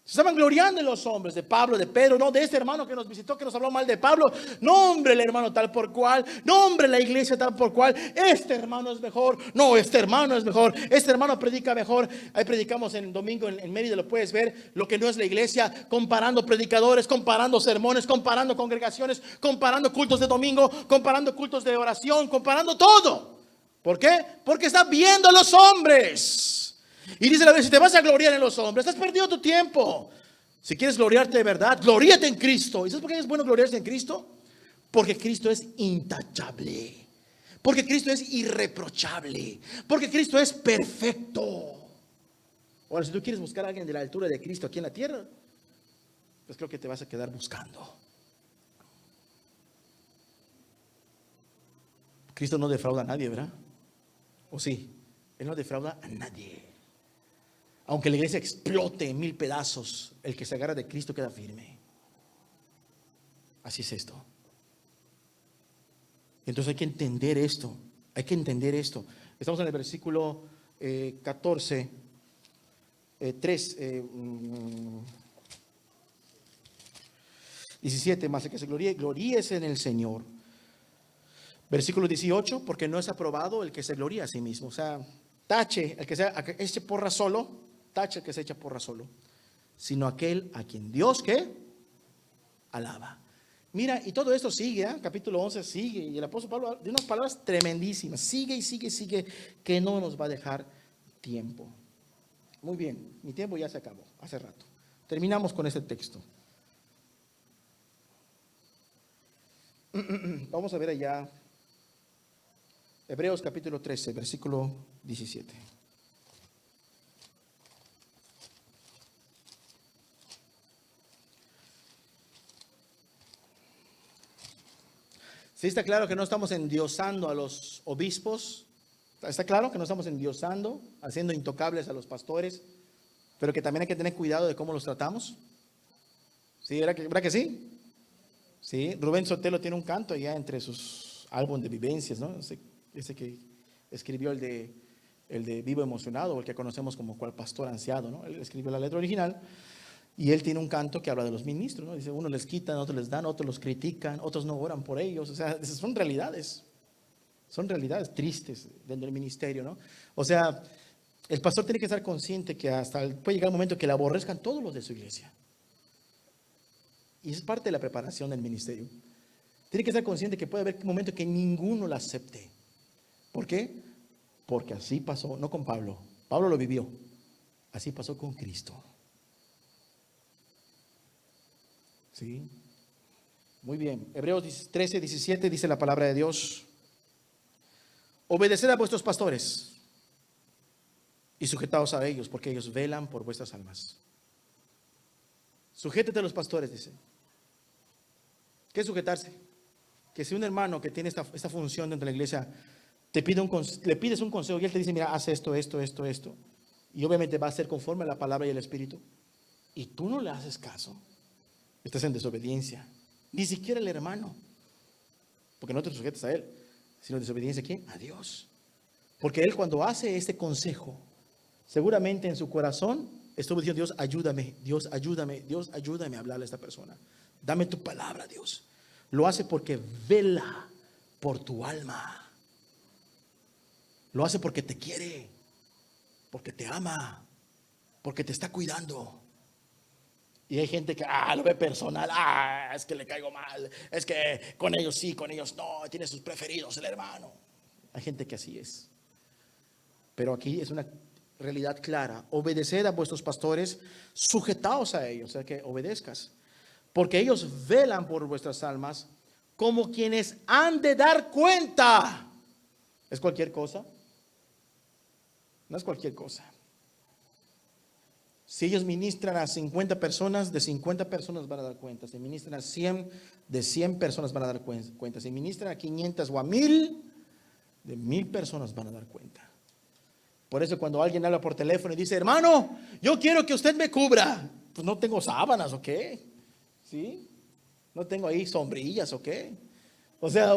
Speaker 1: Se estaban gloriando en los hombres, de Pablo, de Pedro, no de este hermano que nos visitó, que nos habló mal de Pablo. No, hombre, el hermano tal por cual. No, hombre, la iglesia tal por cual. Este hermano es mejor. No, este hermano es mejor. Este hermano predica mejor. Ahí predicamos en domingo en Mérida, lo puedes ver, lo que no es la iglesia, comparando predicadores, comparando sermones, comparando congregaciones, comparando cultos de domingo, comparando cultos de oración, comparando todo. ¿Por qué? Porque está viendo a los hombres. Y dice la Biblia, si te vas a gloriar en los hombres, estás perdiendo tu tiempo. Si quieres gloriarte de verdad, gloríate en Cristo. ¿Y sabes por qué es bueno gloriarse en Cristo? Porque Cristo es intachable. Porque Cristo es irreprochable. Porque Cristo es perfecto. Ahora, si tú quieres buscar a alguien de la altura de Cristo aquí en la tierra, pues creo que te vas a quedar buscando. Cristo no defrauda a nadie, ¿verdad? ¿O sí? Él no defrauda a nadie. Aunque la iglesia explote en 1000 pedazos, el que se agarra de Cristo queda firme. Así es esto. Entonces hay que entender esto. Hay que entender esto. Estamos en el versículo 14, 3, 17, más el que se gloríese en el Señor. Versículo 18, porque no es aprobado el que se gloría a sí mismo. O sea, tache el que se eche porra solo. Tache el que se echa porra solo, sino aquel a quien Dios, ¿qué? Alaba. Mira, y todo esto sigue, capítulo 11 sigue, y el apóstol Pablo de unas palabras tremendísimas, sigue y sigue, sigue, que no nos va a dejar tiempo. Muy bien, mi tiempo ya se acabó, hace rato. Terminamos con este texto. Vamos a ver allá, Hebreos capítulo 13, versículo 17. ¿Sí está claro que no estamos endiosando a los obispos? ¿Está claro que no estamos endiosando, haciendo intocables a los pastores? Pero que también hay que tener cuidado de cómo los tratamos. ¿Sí? ¿Verdad que sí? Sí, Rubén Sotelo tiene un canto ya entre sus álbumes de vivencias, ¿no? Ese que escribió el de Vivo Emocionado, o el que conocemos como Cual Pastor Ansiado, ¿no? Él escribió la letra original. Y él tiene un canto que habla de los ministros, ¿no? Dice, unos les quitan, otros les dan, otros los critican, otros no oran por ellos. O sea, son realidades tristes dentro del ministerio, ¿no? O sea, el pastor tiene que estar consciente que puede llegar un momento que le aborrezcan todos los de su iglesia. Y es parte de la preparación del ministerio. Tiene que estar consciente que puede haber un momento que ninguno la acepte. ¿Por qué? Porque así pasó, no con Pablo. Pablo lo vivió. Así pasó con Cristo. ¿Sí? Muy bien. Hebreos 13, 17 dice la palabra de Dios. Obedeced a vuestros pastores y sujetaos a ellos, porque ellos velan por vuestras almas. Sujétate a los pastores, dice. ¿Qué es sujetarse? Que si un hermano que tiene esta función dentro de la iglesia le pides un consejo y él te dice, mira, haz esto, esto, esto, esto, y obviamente va a ser conforme a la palabra y el espíritu, y tú no le haces caso, estás en desobediencia. Ni siquiera el hermano, porque no te sujetas a él, sino desobediencia ¿a quién? A Dios. Porque él, cuando hace este consejo, seguramente en su corazón estuvo diciendo, Dios ayúdame, Dios ayúdame, Dios ayúdame a hablarle a esta persona. Dame tu palabra, Dios. Lo hace porque vela por tu alma. Lo hace porque te quiere, porque te ama, porque te está cuidando. Y hay gente que lo ve personal. Es que le caigo mal. Es que con ellos sí, con ellos no. Tiene sus preferidos el hermano. Hay gente que así es. Pero aquí es una realidad clara. Obedeced a vuestros pastores, sujetaos a ellos, o sea que obedezcas. Porque ellos velan por vuestras almas como quienes han de dar cuenta. ¿Es cualquier cosa? No es cualquier cosa. Si ellos ministran a 50 personas, de 50 personas van a dar cuenta. Si ministran a 100, de 100 personas van a dar cuenta. Si ministran a 500 o a 1000, de 1000 personas van a dar cuenta. Por eso cuando alguien habla por teléfono y dice, hermano, yo quiero que usted me cubra. Pues no tengo sábanas, ¿o qué? ¿Sí? No tengo ahí sombrillas, ¿o qué? O sea,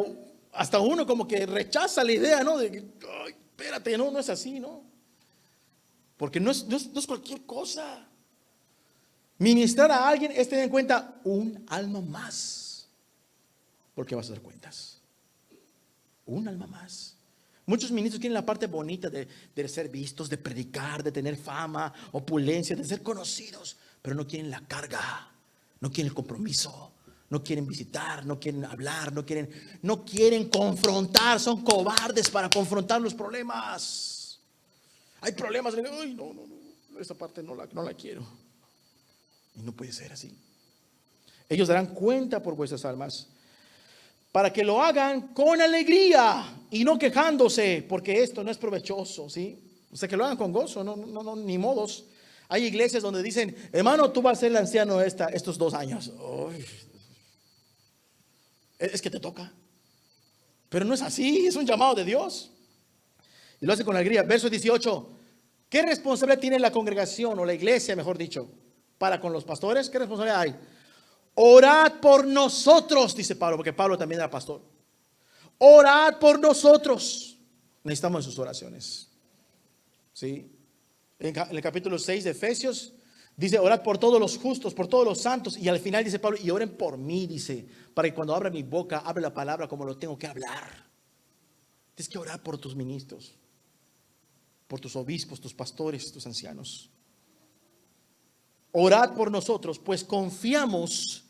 Speaker 1: hasta uno como que rechaza la idea, ¿no? De que, espérate, no es así, ¿no? Porque no es cualquier cosa. Ministrar a alguien es tener en cuenta un alma más. Porque vas a dar cuentas. Un alma más. Muchos ministros quieren la parte bonita de ser vistos, de predicar, de tener fama, opulencia, de ser conocidos. Pero no quieren la carga, no quieren el compromiso, no quieren visitar, no quieren hablar, no quieren confrontar. Son cobardes para confrontar los problemas. Hay problemas, ay, no, esa parte no la quiero. Y no puede ser así. Ellos darán cuenta por vuestras almas, para que lo hagan con alegría y no quejándose, porque esto no es provechoso, ¿sí? O sea, que lo hagan con gozo, no, ni modos. Hay iglesias donde dicen, hermano, tú vas a ser el anciano estos 2 años. Uy, es que te toca. Pero no es así, es un llamado de Dios. Y lo hace con alegría. Verso 18. ¿Qué responsabilidad tiene la congregación o la iglesia, mejor dicho, para con los pastores? ¿Qué responsabilidad hay? Orad por nosotros, dice Pablo, porque Pablo también era pastor. Orad por nosotros. Necesitamos sus oraciones. ¿Sí? En el capítulo 6 de Efesios dice, orad por todos los justos, por todos los santos. Y al final dice Pablo, y oren por mí, dice, para que cuando abra mi boca, hable la palabra como lo tengo que hablar. Tienes que orar por tus ministros, por tus obispos, tus pastores, tus ancianos. Orad por nosotros, pues confiamos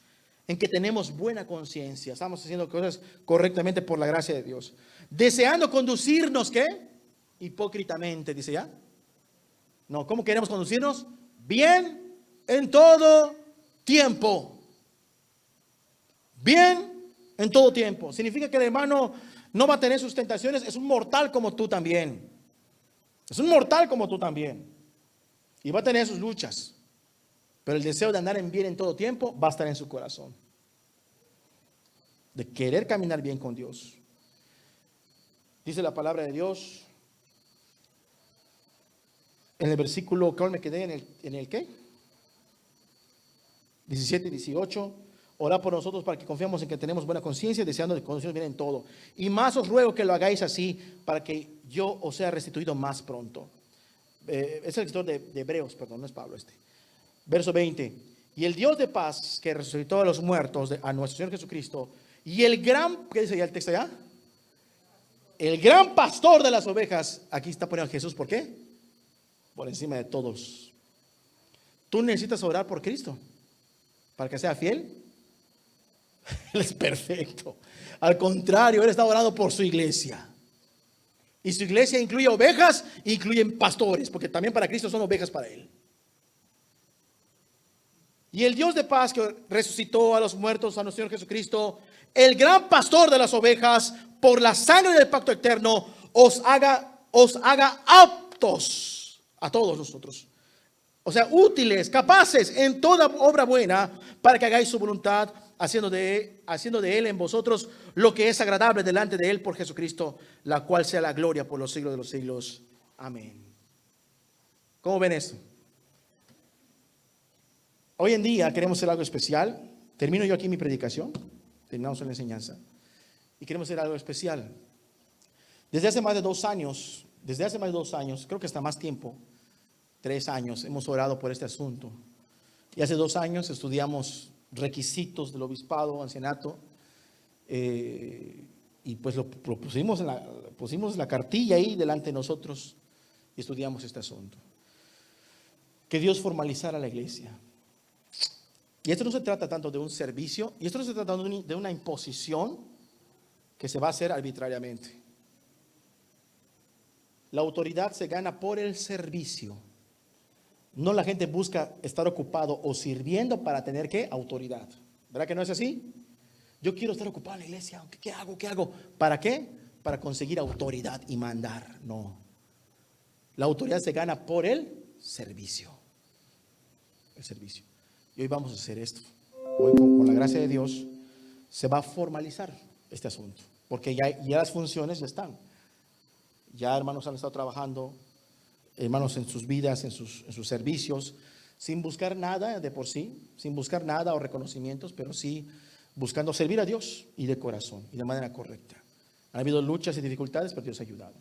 Speaker 1: en que tenemos buena conciencia. Estamos haciendo cosas correctamente por la gracia de Dios. Deseando conducirnos, ¿qué? Hipócritamente, dice ya. No, ¿cómo queremos conducirnos? Bien en todo tiempo. Bien en todo tiempo. Significa que el hermano no va a tener sus tentaciones. Es un mortal como tú también. Es un mortal como tú también. Y va a tener sus luchas. Pero el deseo de andar en bien en todo tiempo va a estar en su corazón. De querer caminar bien con Dios. Dice la palabra de Dios. En el versículo, ¿cuál me quedé? ¿En el qué? 17 y 18. Orad por nosotros para que confiamos en que tenemos buena conciencia, deseando que conocemos bien en todo. Y más os ruego que lo hagáis así, para que yo os sea restituido más pronto. Es el escritor de Hebreos, perdón, no es Pablo este. Verso 20. Y el Dios de paz, que resucitó a los muertos, a nuestro Señor Jesucristo, y el gran, ¿qué dice ya el texto allá? El gran pastor de las ovejas. Aquí está poniendo a Jesús, ¿por qué? Por encima de todos. Tú necesitas orar por Cristo para que sea fiel. Él es perfecto. Al contrario, Él está orando por su iglesia. Y su iglesia incluye ovejas e incluye pastores, porque también para Cristo son ovejas para Él. Y el Dios de paz que resucitó a los muertos, a nuestro Señor Jesucristo, el gran pastor de las ovejas, por la sangre del pacto eterno, os haga aptos a todos nosotros. O sea, útiles, capaces en toda obra buena, para que hagáis su voluntad, haciendo de Él en vosotros lo que es agradable delante de Él por Jesucristo, la cual sea la gloria por los siglos de los siglos. Amén. ¿Cómo ven esto? Hoy en día queremos hacer algo especial. Termino yo aquí mi predicación. Terminamos la enseñanza. Y queremos hacer algo especial. Desde hace más de 2 años, creo que hasta más tiempo, 3 años, hemos orado por este asunto. Y hace 2 años estudiamos requisitos del obispado, ancianato. Y pues lo pusimos pusimos la cartilla ahí delante de nosotros y estudiamos este asunto. Que Dios formalizara la iglesia. Y esto no se trata tanto de un servicio, y esto no se trata de una imposición que se va a hacer arbitrariamente. La autoridad se gana por el servicio. No la gente busca estar ocupado o sirviendo para tener ¿qué? Autoridad. ¿Verdad que no es así? Yo quiero estar ocupado en la iglesia. ¿Qué hago? ¿Qué hago? ¿Para qué? Para conseguir autoridad y mandar. No. La autoridad se gana por el servicio. El servicio. Y hoy vamos a hacer esto. Hoy con la gracia de Dios se va a formalizar este asunto. Porque ya las funciones ya están. Ya hermanos han estado trabajando, hermanos en sus vidas, en sus servicios, sin buscar nada de por sí, sin buscar nada o reconocimientos, pero sí buscando servir a Dios y de corazón y de manera correcta. Han habido luchas y dificultades, pero Dios ha ayudado.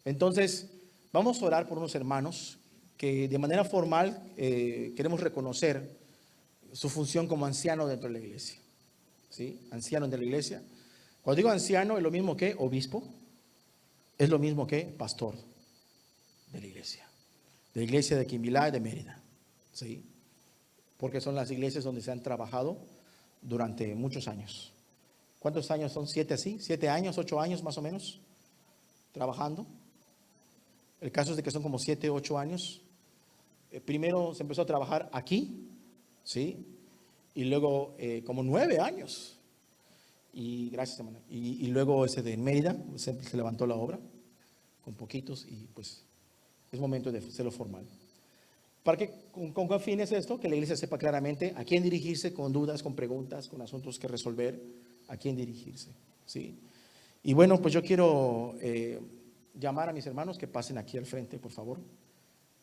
Speaker 1: Entonces, vamos a orar por unos hermanos que de manera formal queremos reconocer su función como anciano dentro de la iglesia. ¿Sí? Anciano de la iglesia. Cuando digo anciano, es lo mismo que obispo, es lo mismo que pastor de la iglesia de Quimbilá y de Mérida. ¿Sí? Porque son las iglesias donde se han trabajado durante muchos años. ¿Cuántos años son? ¿7 así? ¿7 años, 8 años más o menos? Trabajando. El caso es de que son como 7, 8 años. Primero se empezó a trabajar aquí, ¿sí? Y luego como 9 años. Y gracias, hermana. Y luego ese de Mérida, se levantó la obra con poquitos y pues es momento de hacerlo formal. ¿Para qué? ¿Con qué fin es esto? Que la iglesia sepa claramente a quién dirigirse con dudas, con preguntas, con asuntos que resolver, a quién dirigirse, ¿sí? Y bueno, pues yo quiero llamar a mis hermanos que pasen aquí al frente, por favor.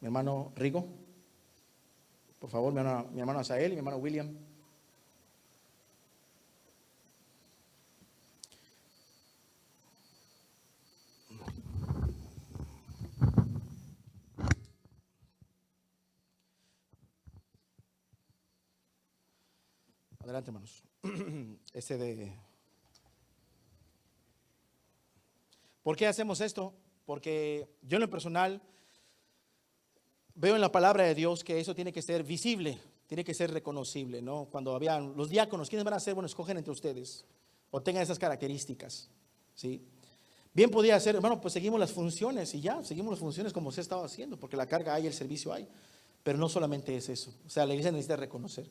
Speaker 1: Mi hermano Rigo, por favor, mi hermano Asael y mi hermano William. Adelante, hermanos. ¿Por qué hacemos esto? Porque yo en lo personal veo en la palabra de Dios que eso tiene que ser visible, tiene que ser reconocible, ¿no? Cuando habían los diáconos, ¿quiénes van a ser? Bueno, escogen entre ustedes o tengan esas características, ¿sí? Bien podía ser, hermano, pues seguimos las funciones y ya, seguimos las funciones como se ha estado haciendo, porque la carga hay, el servicio hay, pero no solamente es eso, o sea, la iglesia necesita reconocer.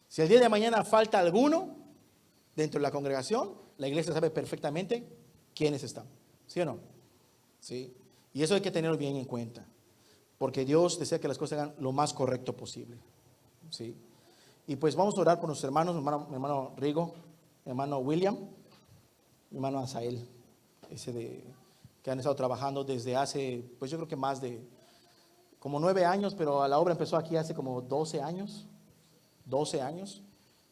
Speaker 1: Si el día de mañana falta alguno dentro de la congregación, la iglesia sabe perfectamente quiénes están, ¿sí o no? ¿Sí? Y eso hay que tenerlo bien en cuenta, porque Dios desea que las cosas hagan lo más correcto posible, ¿sí? Y pues vamos a orar por nuestros hermanos, mi hermano Rigo, mi hermano William, mi hermano Asael, que han estado trabajando desde hace, pues yo creo que más de como 9 años, pero la obra empezó aquí hace como 12 años,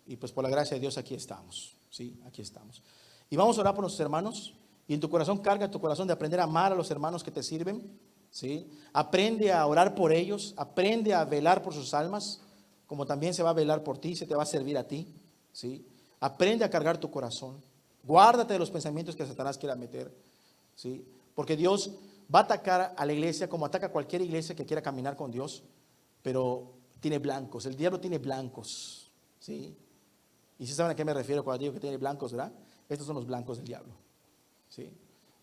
Speaker 1: y pues por la gracia de Dios aquí estamos, ¿sí? Aquí estamos. Y vamos a orar por nuestros hermanos, y en tu corazón carga tu corazón de aprender a amar a los hermanos que te sirven, ¿sí? Aprende a orar por ellos, aprende a velar por sus almas, como también se va a velar por ti, se te va a servir a ti, ¿sí? Aprende a cargar tu corazón, guárdate de los pensamientos que Satanás quiera meter, ¿sí? Porque Dios va a atacar a la iglesia como ataca a cualquier iglesia que quiera caminar con Dios, pero tiene blancos, el diablo tiene blancos, ¿sí? Y si saben a qué me refiero cuando digo que tiene blancos, ¿verdad? Estos son los blancos del diablo, ¿sí?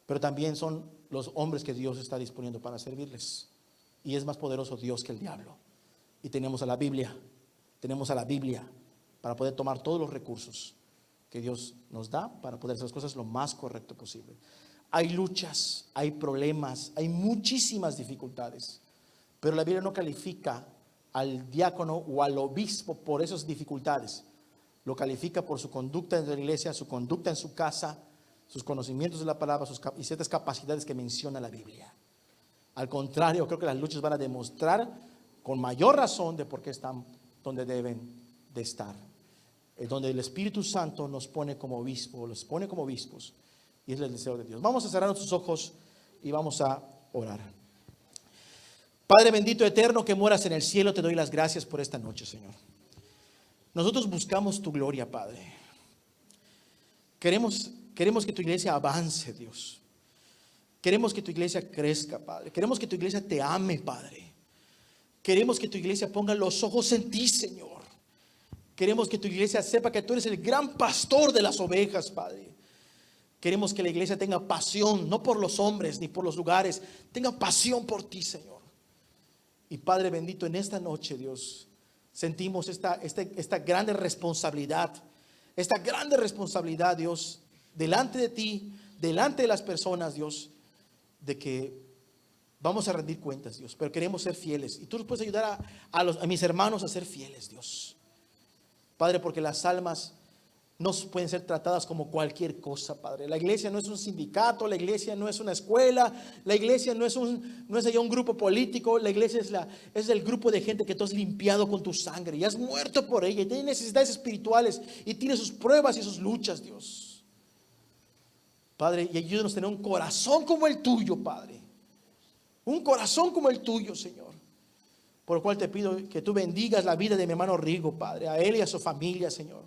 Speaker 1: Pero también son los hombres que Dios está disponiendo para servirles. Y es más poderoso Dios que el diablo. Y tenemos a la Biblia para poder tomar todos los recursos que Dios nos da para poder hacer las cosas lo más correcto posible. Hay luchas, hay problemas, hay muchísimas dificultades, pero la Biblia no califica al diácono o al obispo por esas dificultades. Lo califica por su conducta en la iglesia, su conducta en su casa, sus conocimientos de la palabra y ciertas capacidades que menciona la Biblia. Al contrario, creo que las luchas van a demostrar con mayor razón de por qué están donde deben de estar. Es donde el Espíritu Santo nos pone como obispos, los pone como obispos, y es el deseo de Dios. Vamos a cerrar nuestros ojos y vamos a orar. Padre bendito eterno que moras en el cielo, te doy las gracias por esta noche, Señor. Nosotros buscamos tu gloria, Padre. Queremos que tu iglesia avance, Dios. Queremos que tu iglesia crezca, Padre. Queremos que tu iglesia te ame, Padre. Queremos que tu iglesia ponga los ojos en ti, Señor. Queremos que tu iglesia sepa que tú eres el gran pastor de las ovejas, Padre. Queremos que la iglesia tenga pasión, no por los hombres ni por los lugares, tenga pasión por ti, Señor. Y Padre bendito, en esta noche, Dios, sentimos esta grande responsabilidad, Dios, delante de ti, delante de las personas, Dios, de que vamos a rendir cuentas, Dios, pero queremos ser fieles. Y tú nos puedes ayudar a mis hermanos a ser fieles, Dios. Padre, porque las almas no pueden ser tratadas como cualquier cosa, Padre. La iglesia no es un sindicato, la iglesia no es una escuela, la iglesia no es allá un grupo político, la iglesia es el grupo de gente que tú has limpiado con tu sangre y has muerto por ella y tiene necesidades espirituales y tiene sus pruebas y sus luchas, Dios. Padre, y ayúdanos a tener un corazón como el tuyo, Padre. Un corazón como el tuyo, Señor. Por lo cual te pido que tú bendigas la vida de mi hermano Rigo, Padre, a él y a su familia, Señor.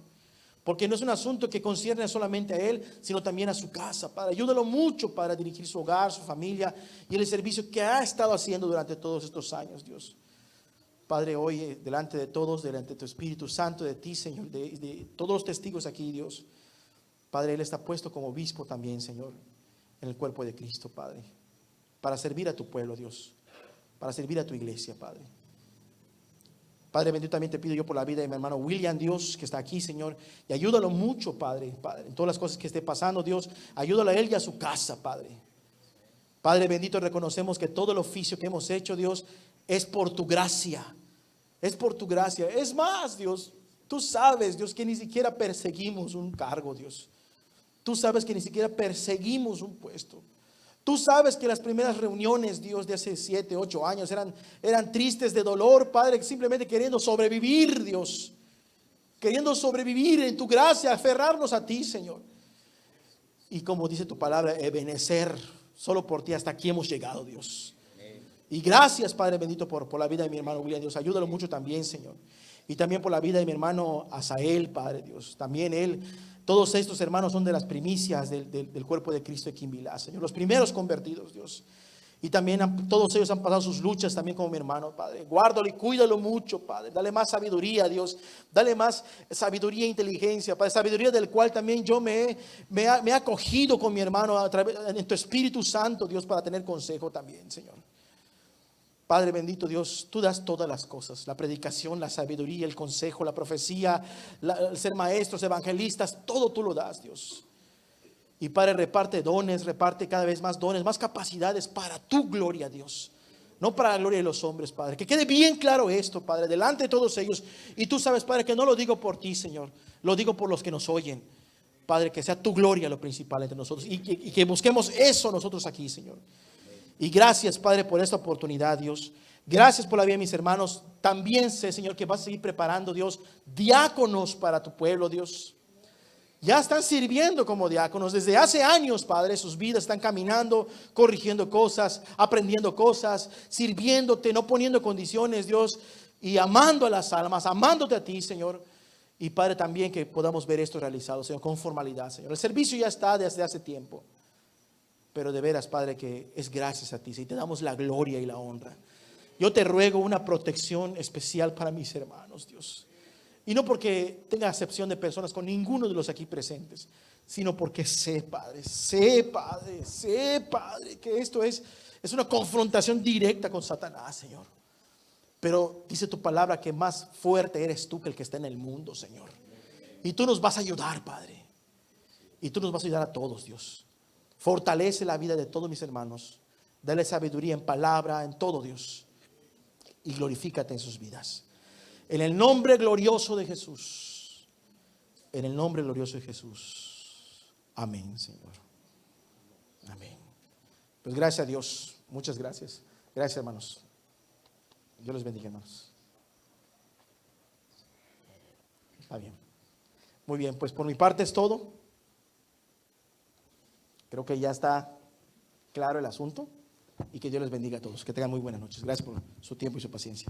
Speaker 1: Porque no es un asunto que concierne solamente a él, sino también a su casa, Padre. Ayúdalo mucho para dirigir su hogar, su familia y el servicio que ha estado haciendo durante todos estos años, Dios. Padre, hoy delante de todos, delante de tu Espíritu Santo, de ti, Señor, de todos los testigos aquí, Dios. Padre, él está puesto como obispo también, Señor, en el cuerpo de Cristo, Padre. Para servir a tu pueblo, Dios. Para servir a tu iglesia, Padre. Padre bendito, también te pido yo por la vida de mi hermano William, Dios, que está aquí, Señor, y ayúdalo mucho, Padre, en todas las cosas que esté pasando, Dios, ayúdalo a él y a su casa, Padre. Padre bendito, reconocemos que todo el oficio que hemos hecho, Dios, es por tu gracia, es por tu gracia. Es más, Dios, tú sabes, Dios, que ni siquiera perseguimos un cargo, Dios. Tú sabes que ni siquiera perseguimos un puesto. Tú sabes que las primeras reuniones, Dios, de hace 7, 8 años eran tristes de dolor, Padre, simplemente queriendo sobrevivir, Dios. Queriendo sobrevivir en tu gracia, aferrarnos a ti, Señor. Y como dice tu palabra, Ebenezer, solo por ti hasta aquí hemos llegado, Dios. Y gracias, Padre bendito, por la vida de mi hermano William, Dios. Ayúdalo mucho también, Señor. Y también por la vida de mi hermano Asael, Padre Dios. También él. Todos estos hermanos son de las primicias del cuerpo de Cristo de Quimbilá, Señor. Los primeros convertidos, Dios. Y también todos ellos han pasado sus luchas también como mi hermano, Padre. Guárdalo y cuídalo mucho, Padre. Dale más sabiduría, Dios. Dale más sabiduría e inteligencia, Padre. Sabiduría del cual también yo me he acogido con mi hermano en tu Espíritu Santo, Dios, para tener consejo también, Señor. Padre bendito, Dios, tú das todas las cosas, la predicación, la sabiduría, el consejo, la profecía, el ser maestros, evangelistas, todo tú lo das, Dios. Y Padre, reparte dones, reparte cada vez más dones, más capacidades para tu gloria, Dios. No para la gloria de los hombres, Padre. Que quede bien claro esto, Padre, delante de todos ellos. Y tú sabes, Padre, que no lo digo por ti, Señor, lo digo por los que nos oyen. Padre, que sea tu gloria lo principal entre nosotros y que busquemos eso nosotros aquí, Señor. Y gracias, Padre, por esta oportunidad, Dios. Gracias por la vida de mis hermanos. También sé, Señor, que vas a seguir preparando, Dios, diáconos para tu pueblo, Dios. Ya están sirviendo como diáconos desde hace años, Padre. Sus vidas están caminando, corrigiendo cosas, aprendiendo cosas, sirviéndote, no poniendo condiciones, Dios, y amando a las almas, amándote a ti, Señor. Y Padre, también que podamos ver esto realizado, Señor, con formalidad, Señor. El servicio ya está desde hace tiempo. Pero de veras, Padre, que es gracias a ti, y te damos la gloria y la honra. Yo te ruego una protección especial para mis hermanos, Dios. Y no porque tenga acepción de personas con ninguno de los aquí presentes, sino porque sé, Padre, que esto es una confrontación directa con Satanás, Señor. Pero dice tu palabra que más fuerte eres tú que el que está en el mundo, Señor. Y tú nos vas a ayudar, Padre. Y tú nos vas a ayudar a todos, Dios. Fortalece la vida de todos mis hermanos. Dale sabiduría en palabra, en todo, Dios. Y glorifícate en sus vidas. En el nombre glorioso de Jesús. En el nombre glorioso de Jesús. Amén, Señor. Amén. Pues gracias a Dios. Muchas gracias. Gracias, hermanos. Dios les bendiga, hermanos. Está bien. Muy bien, pues por mi parte es todo. Creo que ya está claro el asunto y que Dios les bendiga a todos. Que tengan muy buenas noches. Gracias por su tiempo y su paciencia.